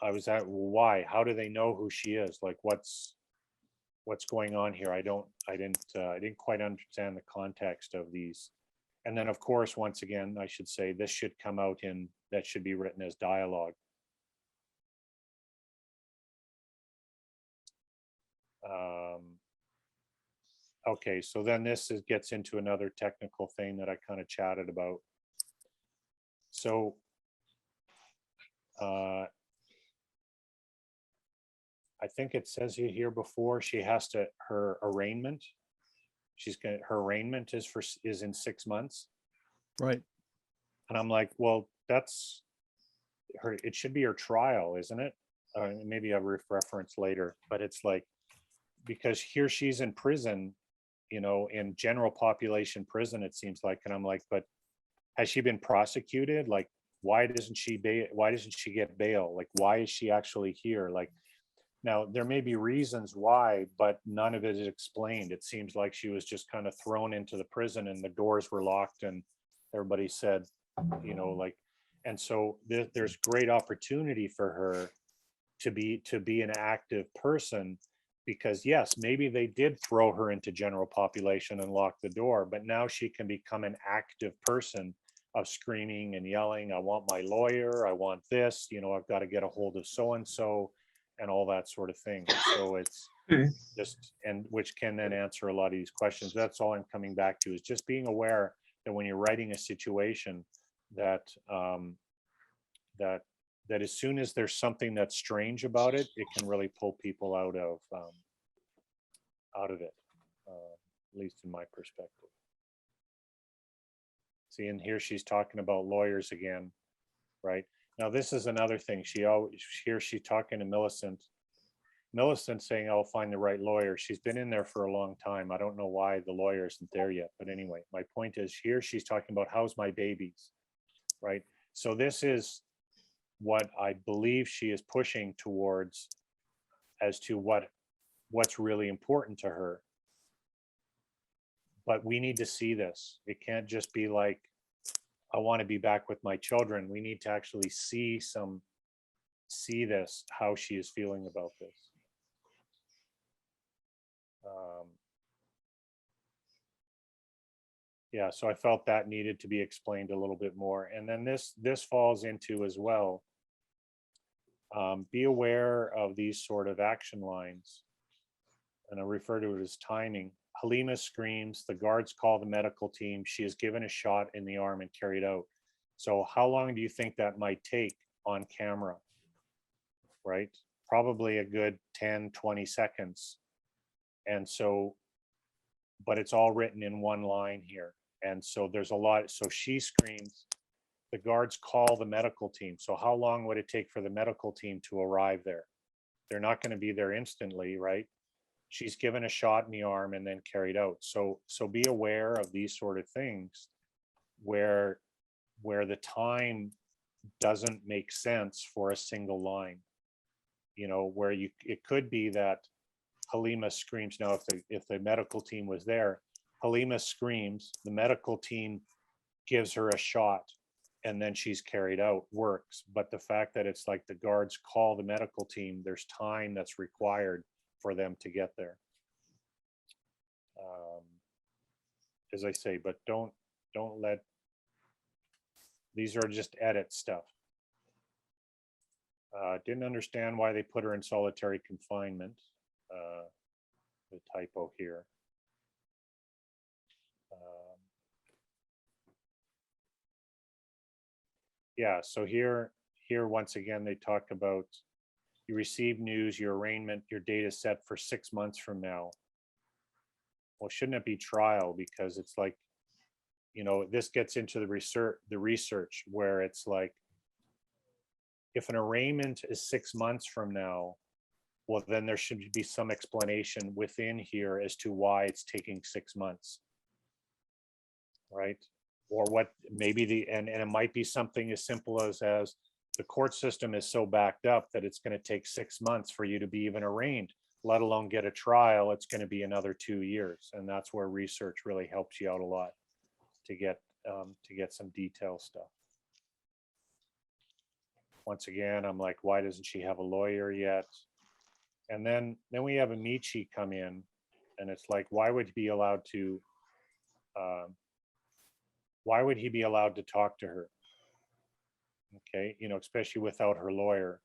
I was at, why? How do they know who she is? Like, what's going on here? I didn't quite understand the context of these. And then, of course, once again, I should say this should come out that should be written as dialogue. Okay, so then gets into another technical thing that I kind of chatted about. So I think it says here before her arraignment. Her arraignment is in 6 months. Right. And I'm like, well, it should be her trial, isn't it? Maybe I'll reference later, but it's like, because here she's in prison, you know, in general population prison, it seems like. And I'm like, but has she been prosecuted? Like, why doesn't she get bail? Like, why is she actually here? Like, now there may be reasons why, but none of it is explained. It seems like she was just kind of thrown into the prison and the doors were locked and everybody said, you know, like, and so there's great opportunity for her to be an active person, because yes, maybe they did throw her into general population and lock the door, but now she can become an active person of screaming and yelling, I want my lawyer, I want this, you know, I've got to get a hold of so and so and all that sort of thing. So Okay. just, and which can then answer a lot of these questions. That's all I'm coming back to, is just being aware that when you're writing a situation that that as soon as there's something that's strange about it, it can really pull people out of it, at least in my perspective. See, and here she's talking about lawyers again, right? Now, this is another thing. She's talking to Millicent. Millicent saying, I'll find the right lawyer. She's been in there for a long time. I don't know why the lawyer isn't there yet. But anyway, my point is here she's talking about how's my babies, right? So this is what I believe she is pushing towards as to what's really important to her. But we need to see this. It can't just be like, I want to be back with my children. We need to actually see this, how she is feeling about this. Yeah, so I felt that needed to be explained a little bit more. And then this falls into as well. Be aware of these sort of action lines, and I refer to it as timing. Halima screams, the guards call the medical team. She is given a shot in the arm and carried out. So how long do you think that might take on camera? Right? Probably a good 10, 20 seconds. And so, but it's all written in one line here. And so there's a lot. So she screams, the guards call the medical team. So how long would it take for the medical team to arrive there? They're not going to be there instantly, right? She's given a shot in the arm and then carried out. So be aware of these sort of things where the time doesn't make sense for a single line. You know, where it could be that Halima screams. Now, if the medical team was there, Halima screams, the medical team gives her a shot, and then she's carried out, works. But the fact that it's like the guards call the medical team, there's time that's required for them to get there. As I say, but don't let, these are just edit stuff. Didn't understand why they put her in solitary confinement. The typo here. Yeah, so here once again they talk about you receive news, your arraignment, your date is set for 6 months from now. Well, shouldn't it be trial? Because it's like, you know, this gets into the research where it's like, if an arraignment is 6 months from now, well, then there should be some explanation within here as to why it's taking 6 months, right? Or what maybe and it might be something as simple as the court system is so backed up that it's going to take 6 months for you to be even arraigned, let alone get a trial. It's going to be another 2 years. And that's where research really helps you out a lot to get some detail stuff. Once again, I'm like, why doesn't she have a lawyer yet? And then we have Amici come in, and it's like, why would he be allowed to talk to her? Okay, you know, especially without her lawyer.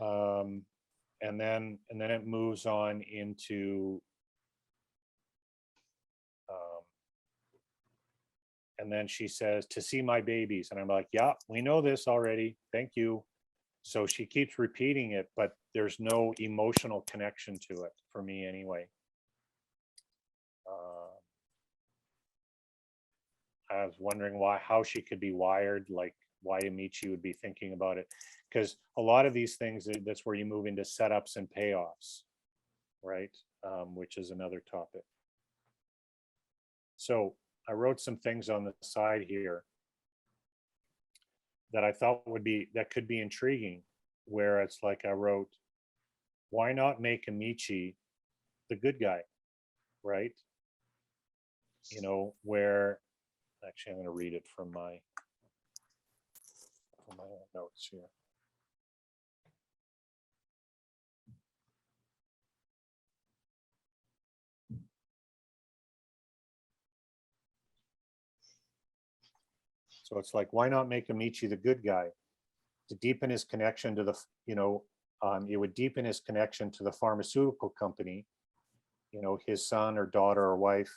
And then it moves on into and then she says, to see my babies. And I'm like, yeah, we know this already. Thank you. So she keeps repeating it, but there's no emotional connection to it for me anyway. I was wondering how she could be wired, like why Amici would be thinking about it. Because a lot of these things, that's where you move into setups and payoffs, right? Which is another topic. So I wrote some things on the side here that I thought that could be intriguing, where it's like I wrote, why not make Amici the good guy, right? You know, where, actually I'm going to read it from my notes here. So it's like, why not make Amici the good guy to deepen his connection to the, you know, It would deepen his connection to the pharmaceutical company. You know, his son or daughter or wife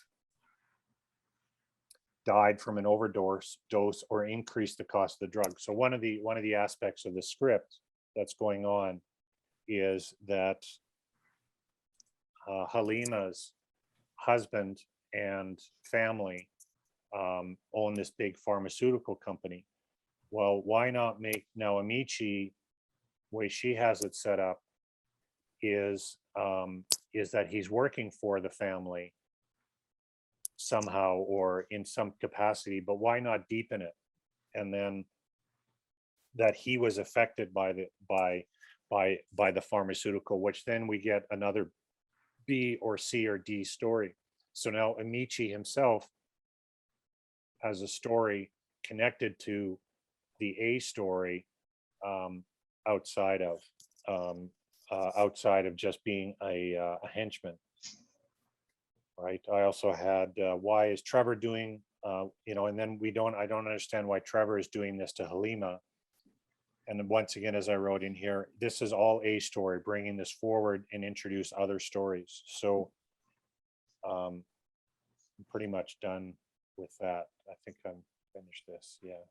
died from an overdose or increased the cost of the drug. So one of the aspects of the script that's going on is that Halima's husband and family own this big pharmaceutical company. Well, why not make now Amici, way she has it set up is that he's working for the family somehow or in some capacity, but why not deepen it? And then that he was affected by the pharmaceutical, which then we get another B or C or D story. So now Amici himself has a story connected to the A story, outside of just being a henchman, right? I also had why is Trevor doing, and then I don't understand why Trevor is doing this to Halima. And then once again, as I wrote in here, this is all A story, bringing this forward and introduce other stories. So I'm pretty much done with that. I think I'm finished this. Yeah.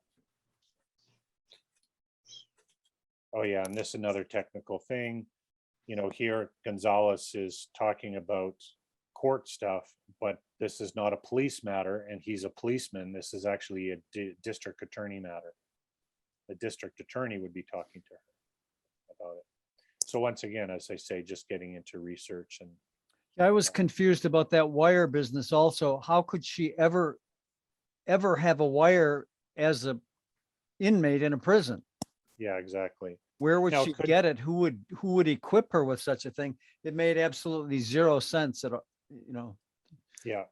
Oh yeah, and this is another technical thing. Here Gonzalez is talking about court stuff, but this is not a police matter, and he's a policeman. This is actually a district attorney matter. The district attorney would be talking to her about it. So once again, as I say, just getting into research. And I was confused about that wire business also. How could she ever have a wire as a inmate in a prison? yeah, exactly. Where would Now, she get it? Who would equip her with such a thing? It made absolutely zero sense at all, Yeah.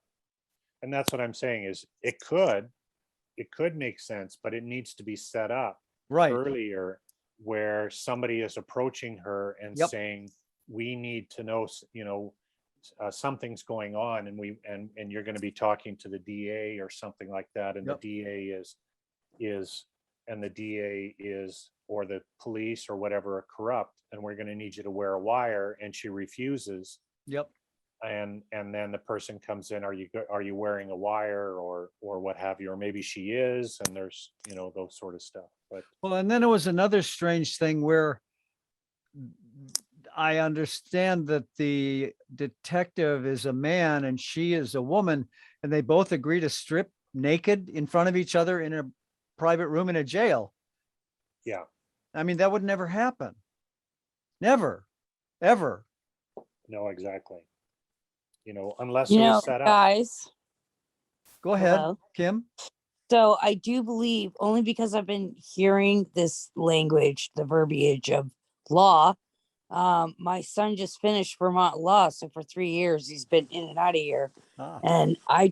And that's what I'm saying is it could make sense, but it needs to be set up right. earlier where somebody is approaching her and Yep. saying, we need to know, something's going on, and you're going to be talking to the DA or something like that. And Yep. the DA is, or the police or whatever are corrupt, and we're going to need you to wear a wire. And she refuses. Yep. And then the person comes in, are you wearing a wire or what have you, or maybe she is, and there's those sort of stuff. But Well, and then it was another strange thing where I understand that the detective is a man and she is a woman, and they both agree to strip naked in front of each other in a private room in a jail. yeah, I mean, that would never happen. Never, ever. no, exactly. Unless it was set up. Guys, Go ahead, hello. Kim. So I do believe, only because I've been hearing this language, the verbiage of law. My son just finished Vermont law, so for 3 years he's been in and out of here. And I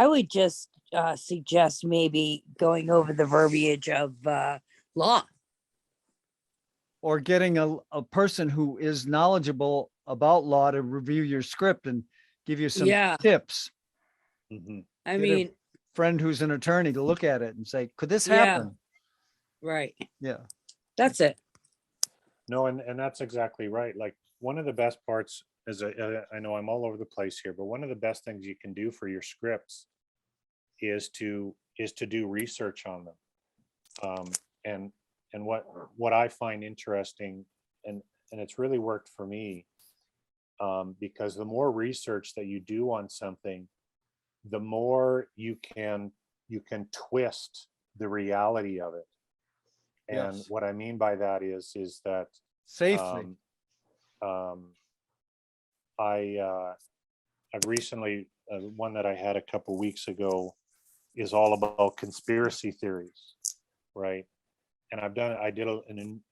would just suggest maybe going over the verbiage of law. Or getting a person who is knowledgeable about law to review your script and give you some tips. Mm-hmm. I Get mean, a friend who's an attorney to look at it and say, could this Yeah. happen? right. Yeah. That's it. No, and that's exactly right. Like one of the best parts is, I know I'm all over the place here, but one of the best things you can do for your scripts is to do research on them. And what I find interesting, and it's really worked for me, because the more research that you do on something, the more you can twist the reality of it. And Yes. what I mean by that is that Safely. I've recently, one that I had a couple weeks ago is all about conspiracy theories, right? And I did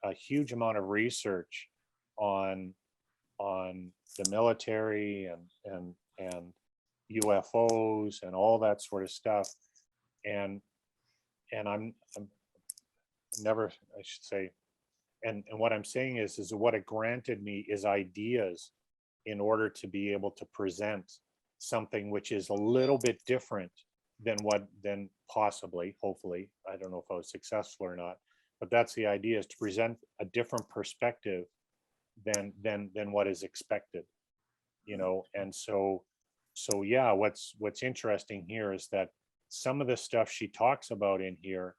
a huge amount of research on the military and UFOs and all that sort of stuff. And I'm never, I should say, and what I'm saying is what it granted me is ideas in order to be able to present something which is a little bit different than possibly, hopefully, I don't know if I was successful or not, but that's the idea, is to present a different perspective than what is expected, you know. And so yeah, what's interesting here is that some of the stuff she talks about in here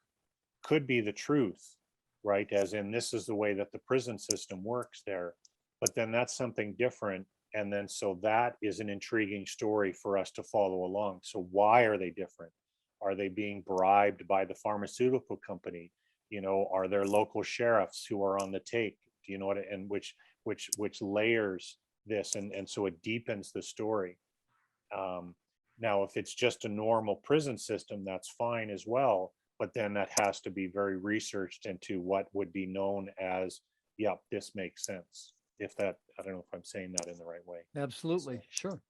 could be the truth, right? As in, this is the way that the prison system works there, but then that's something different. And then so that is an intriguing story for us to follow along. So why are they different? Are they being bribed by the pharmaceutical company? You know, are there local sheriffs who are on the take? Do you know what? And which layers this, and so it deepens the story. Now, if it's just a normal prison system, that's fine as well. But then that has to be very researched into what would be known as, yep, this makes sense. If that, I don't know if I'm saying that in the right way. Absolutely. Sure.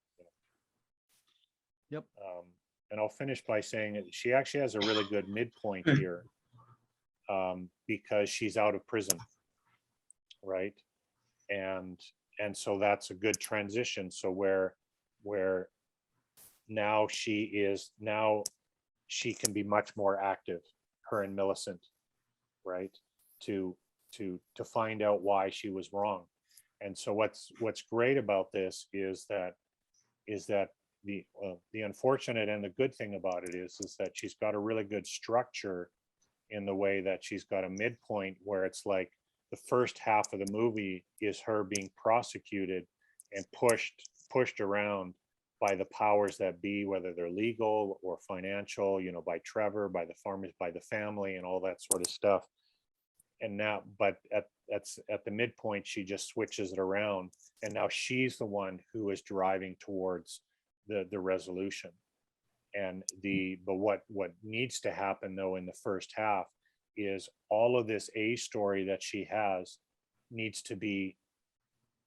Yep. And I'll finish by saying that she actually has a really good midpoint here, because she's out of prison, right? And so that's a good transition. So where now she can be much more active, her and Millicent, right? To find out why she was wrong. And so what's great about this is that the unfortunate and the good thing about it is that she's got a really good structure, in the way that she's got a midpoint where it's like the first half of the movie is her being prosecuted and pushed around by the powers that be, whether they're legal or financial, you know, by Trevor, by the farmers, by the family, and all that sort of stuff. And now, but at the midpoint, she just switches it around, and now she's the one who is driving towards the resolution. And but what needs to happen though in the first half is all of this A story that she has needs to be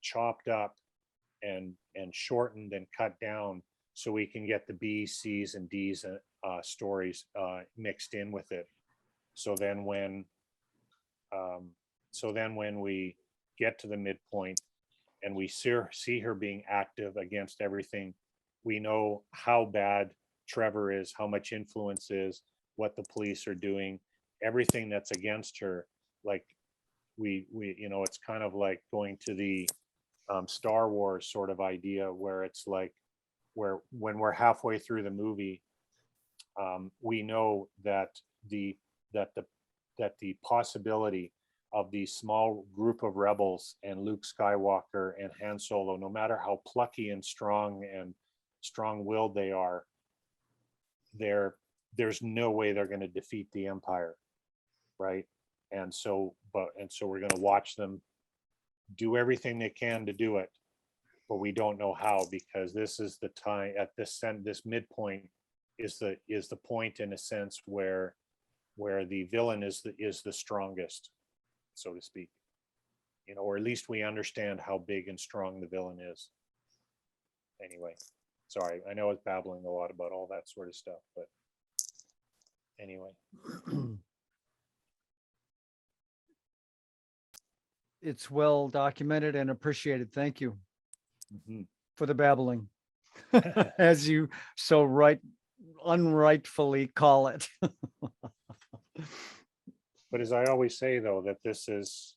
chopped up and shortened and cut down, so we can get the B, C's, and D's stories mixed in with it. So then when we get to the midpoint and we see her being active against everything, we know how bad Trevor is, how much influence is, what the police are doing, everything that's against her. Like we you know, it's kind of like going to the Star Wars sort of idea, where it's like, where when we're halfway through the movie, we know that the possibility of the small group of rebels and Luke Skywalker and Han Solo, no matter how plucky and strong-willed they are, there's no way they're going to defeat the Empire, right? And so we're going to watch them do everything they can to do it, but we don't know how, because this is the time at this midpoint is the point, in a sense, where the villain is the strongest, so to speak, you know, or at least we understand how big and strong the villain is. Anyway, sorry, I know I was babbling a lot about all that sort of stuff, but anyway. It's well documented and appreciated. Thank you Mhm. for the babbling, as you so unrightfully call it. But as I always say, though, that this is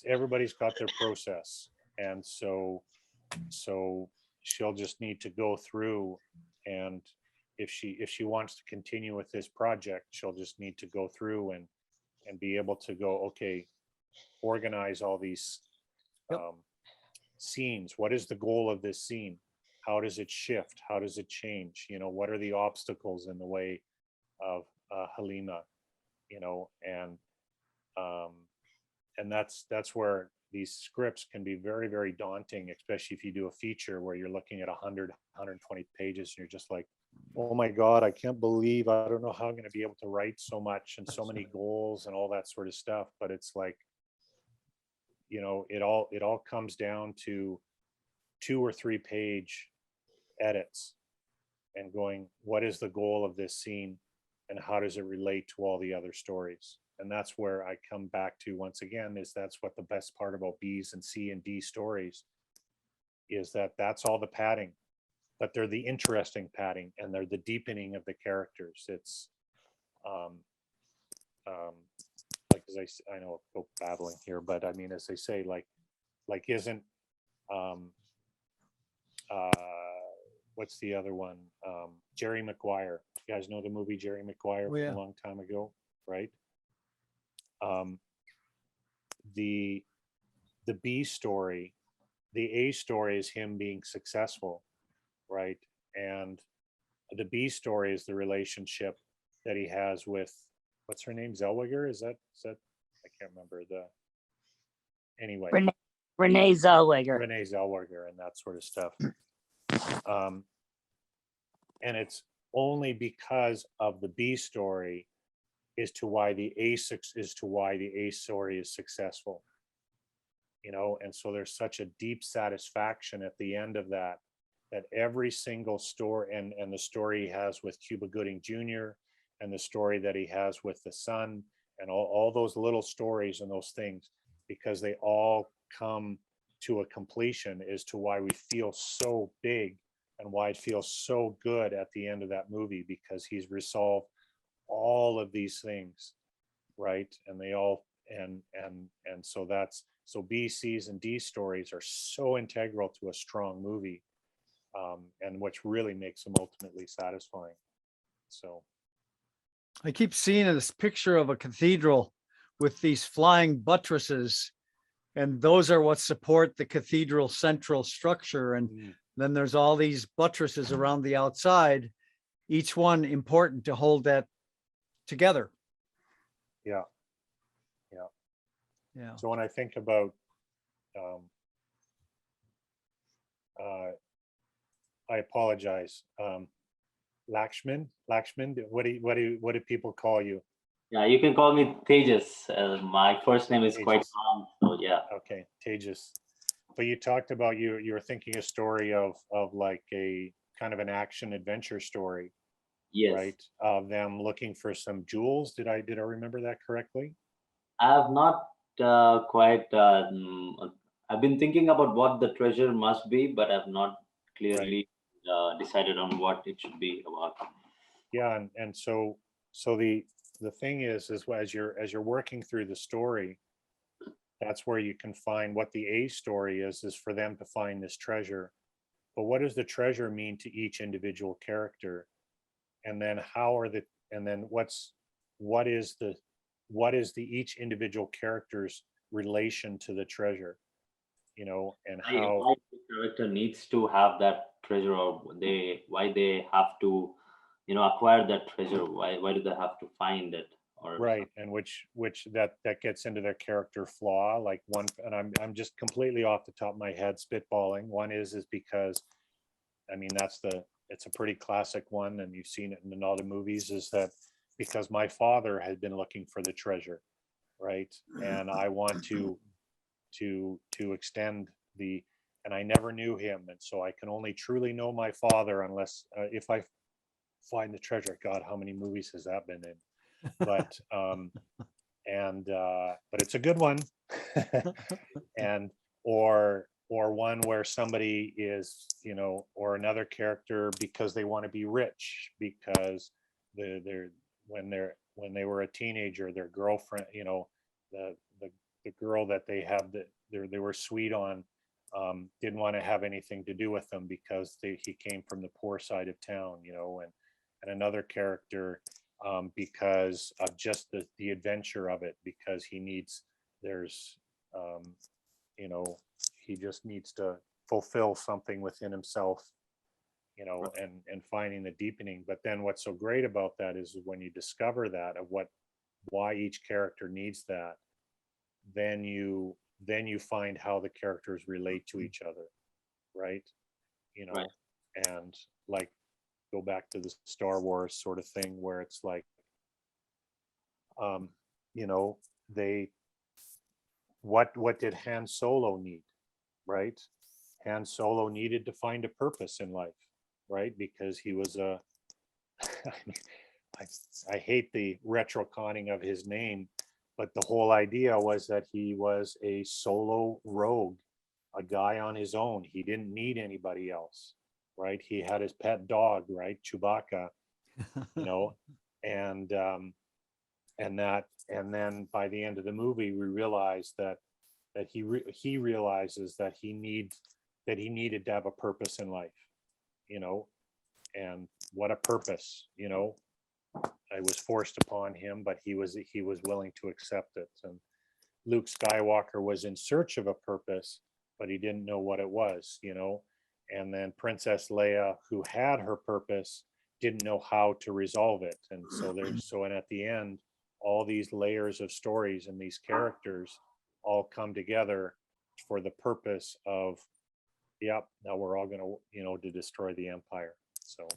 everybody's got their process, and so she'll just need to go through, and if she wants to continue with this project, she'll just need to go through and be able to go, okay, organize all these scenes. What is the goal of this scene? How does it shift? How does it change? You know, what are the obstacles in the way of Halima? You know, and that's where these scripts can be very, very daunting, especially if you do a feature where you're looking at 100, 120 pages, and you're just like, oh my God, I can't believe, I don't know how I'm going to be able to write so much and so many goals and all that sort of stuff. But it's like, you know, it all comes down to 2 or 3 page edits and going, what is the goal of this scene and how does it relate to all the other stories? And that's where I come back to, once again, is that's what the best part about B's and C and D stories is, that's all the padding. but they're the interesting padding, and they're the deepening of the characters. It's like, I know I go babbling here, but I mean, as they say, like isn't uh, what's the other one? Jerry Maguire. You guys know the movie Jerry Maguire Oh, yeah. from a long time ago, right? The B story, the A story is him being successful, right? And the B story is the relationship that he has with, what's her name? Zellweger? Is that I can't remember anyway. Renee Zellweger. Renee Zellweger and that sort of stuff. And it's only because of the B story is to why the A story is successful. You know, and so there's such a deep satisfaction at the end of that every single story, and the story he has with Cuba Gooding Jr. and the story that he has with the son, and all those little stories and those things, because they all come to a completion, as to why we feel so big and why it feels so good at the end of that movie, because he's resolved all of these things, right? And they all and so so B, C's, and D stories are so integral to a strong movie, and which really makes them ultimately satisfying. So I keep seeing this picture of a cathedral with these flying buttresses, and those are what support the cathedral central structure. And then there's all these buttresses around the outside, each one important to hold that together. yeah. Yeah. So when I think about I apologize. Lakshman, what do people call you? Yeah, you can call me Tejas. My first name is quite Tejas. long, so yeah. Okay, Tejas. But you talked about you were thinking a story of like a kind of an action adventure story, Yes. right? Of them looking for some jewels. Did I remember that correctly? I have not quite. I've been thinking about what the treasure must be, but I've not clearly decided on what it should be about. Yeah, and so the thing is as you're working through the story, that's where you can find what the A story is for them to find this treasure. But what does the treasure mean to each individual character? And then what is the each individual character's relation to the treasure? You know, and how Why the character needs to have that treasure, or why they have to, acquire that treasure? Why do they have to find it? Or right, and which that gets into their character flaw. Like one, and I'm just completely off the top of my head spitballing. One is because, I mean, it's a pretty classic one, and you've seen it in all the movies, is that because my father had been looking for the treasure, right? And I want to extend and I never knew him, and so I can only truly know my father unless if I find the treasure. God, how many movies has that been in? But but it's a good one. And or one where somebody is, or another character, because they want to be rich, because they're when they were a teenager, their girlfriend, the girl that they have that they were sweet on, didn't want to have anything to do with them because he came from the poor side of town, and another character, because of just the adventure of it, because he just needs to fulfill something within himself, and finding the deepening. But then what's so great about that is when you discover that of why each character needs that, then you find how the characters relate to each other, right? Right. And like go back to the Star Wars sort of thing, where it's like, they what did Han Solo need, right? Han Solo needed to find a purpose in life, right? Because he was I hate the retconning of his name, but the whole idea was that he was a solo rogue, a guy on his own. He didn't need anybody else, right? He had his pet dog, right? Chewbacca, you know, and then by the end of the movie, we realize that he realizes that he needed to have a purpose in life, you know, and what a purpose, you know. It was forced upon him, but he was willing to accept it. And Luke Skywalker was in search of a purpose, but he didn't know what it was, you know. And then Princess Leia, who had her purpose, didn't know how to resolve it. And and at the end, all these layers of stories and these characters all come together for the purpose of, yep, now we're all gonna, you know, to destroy the Empire. So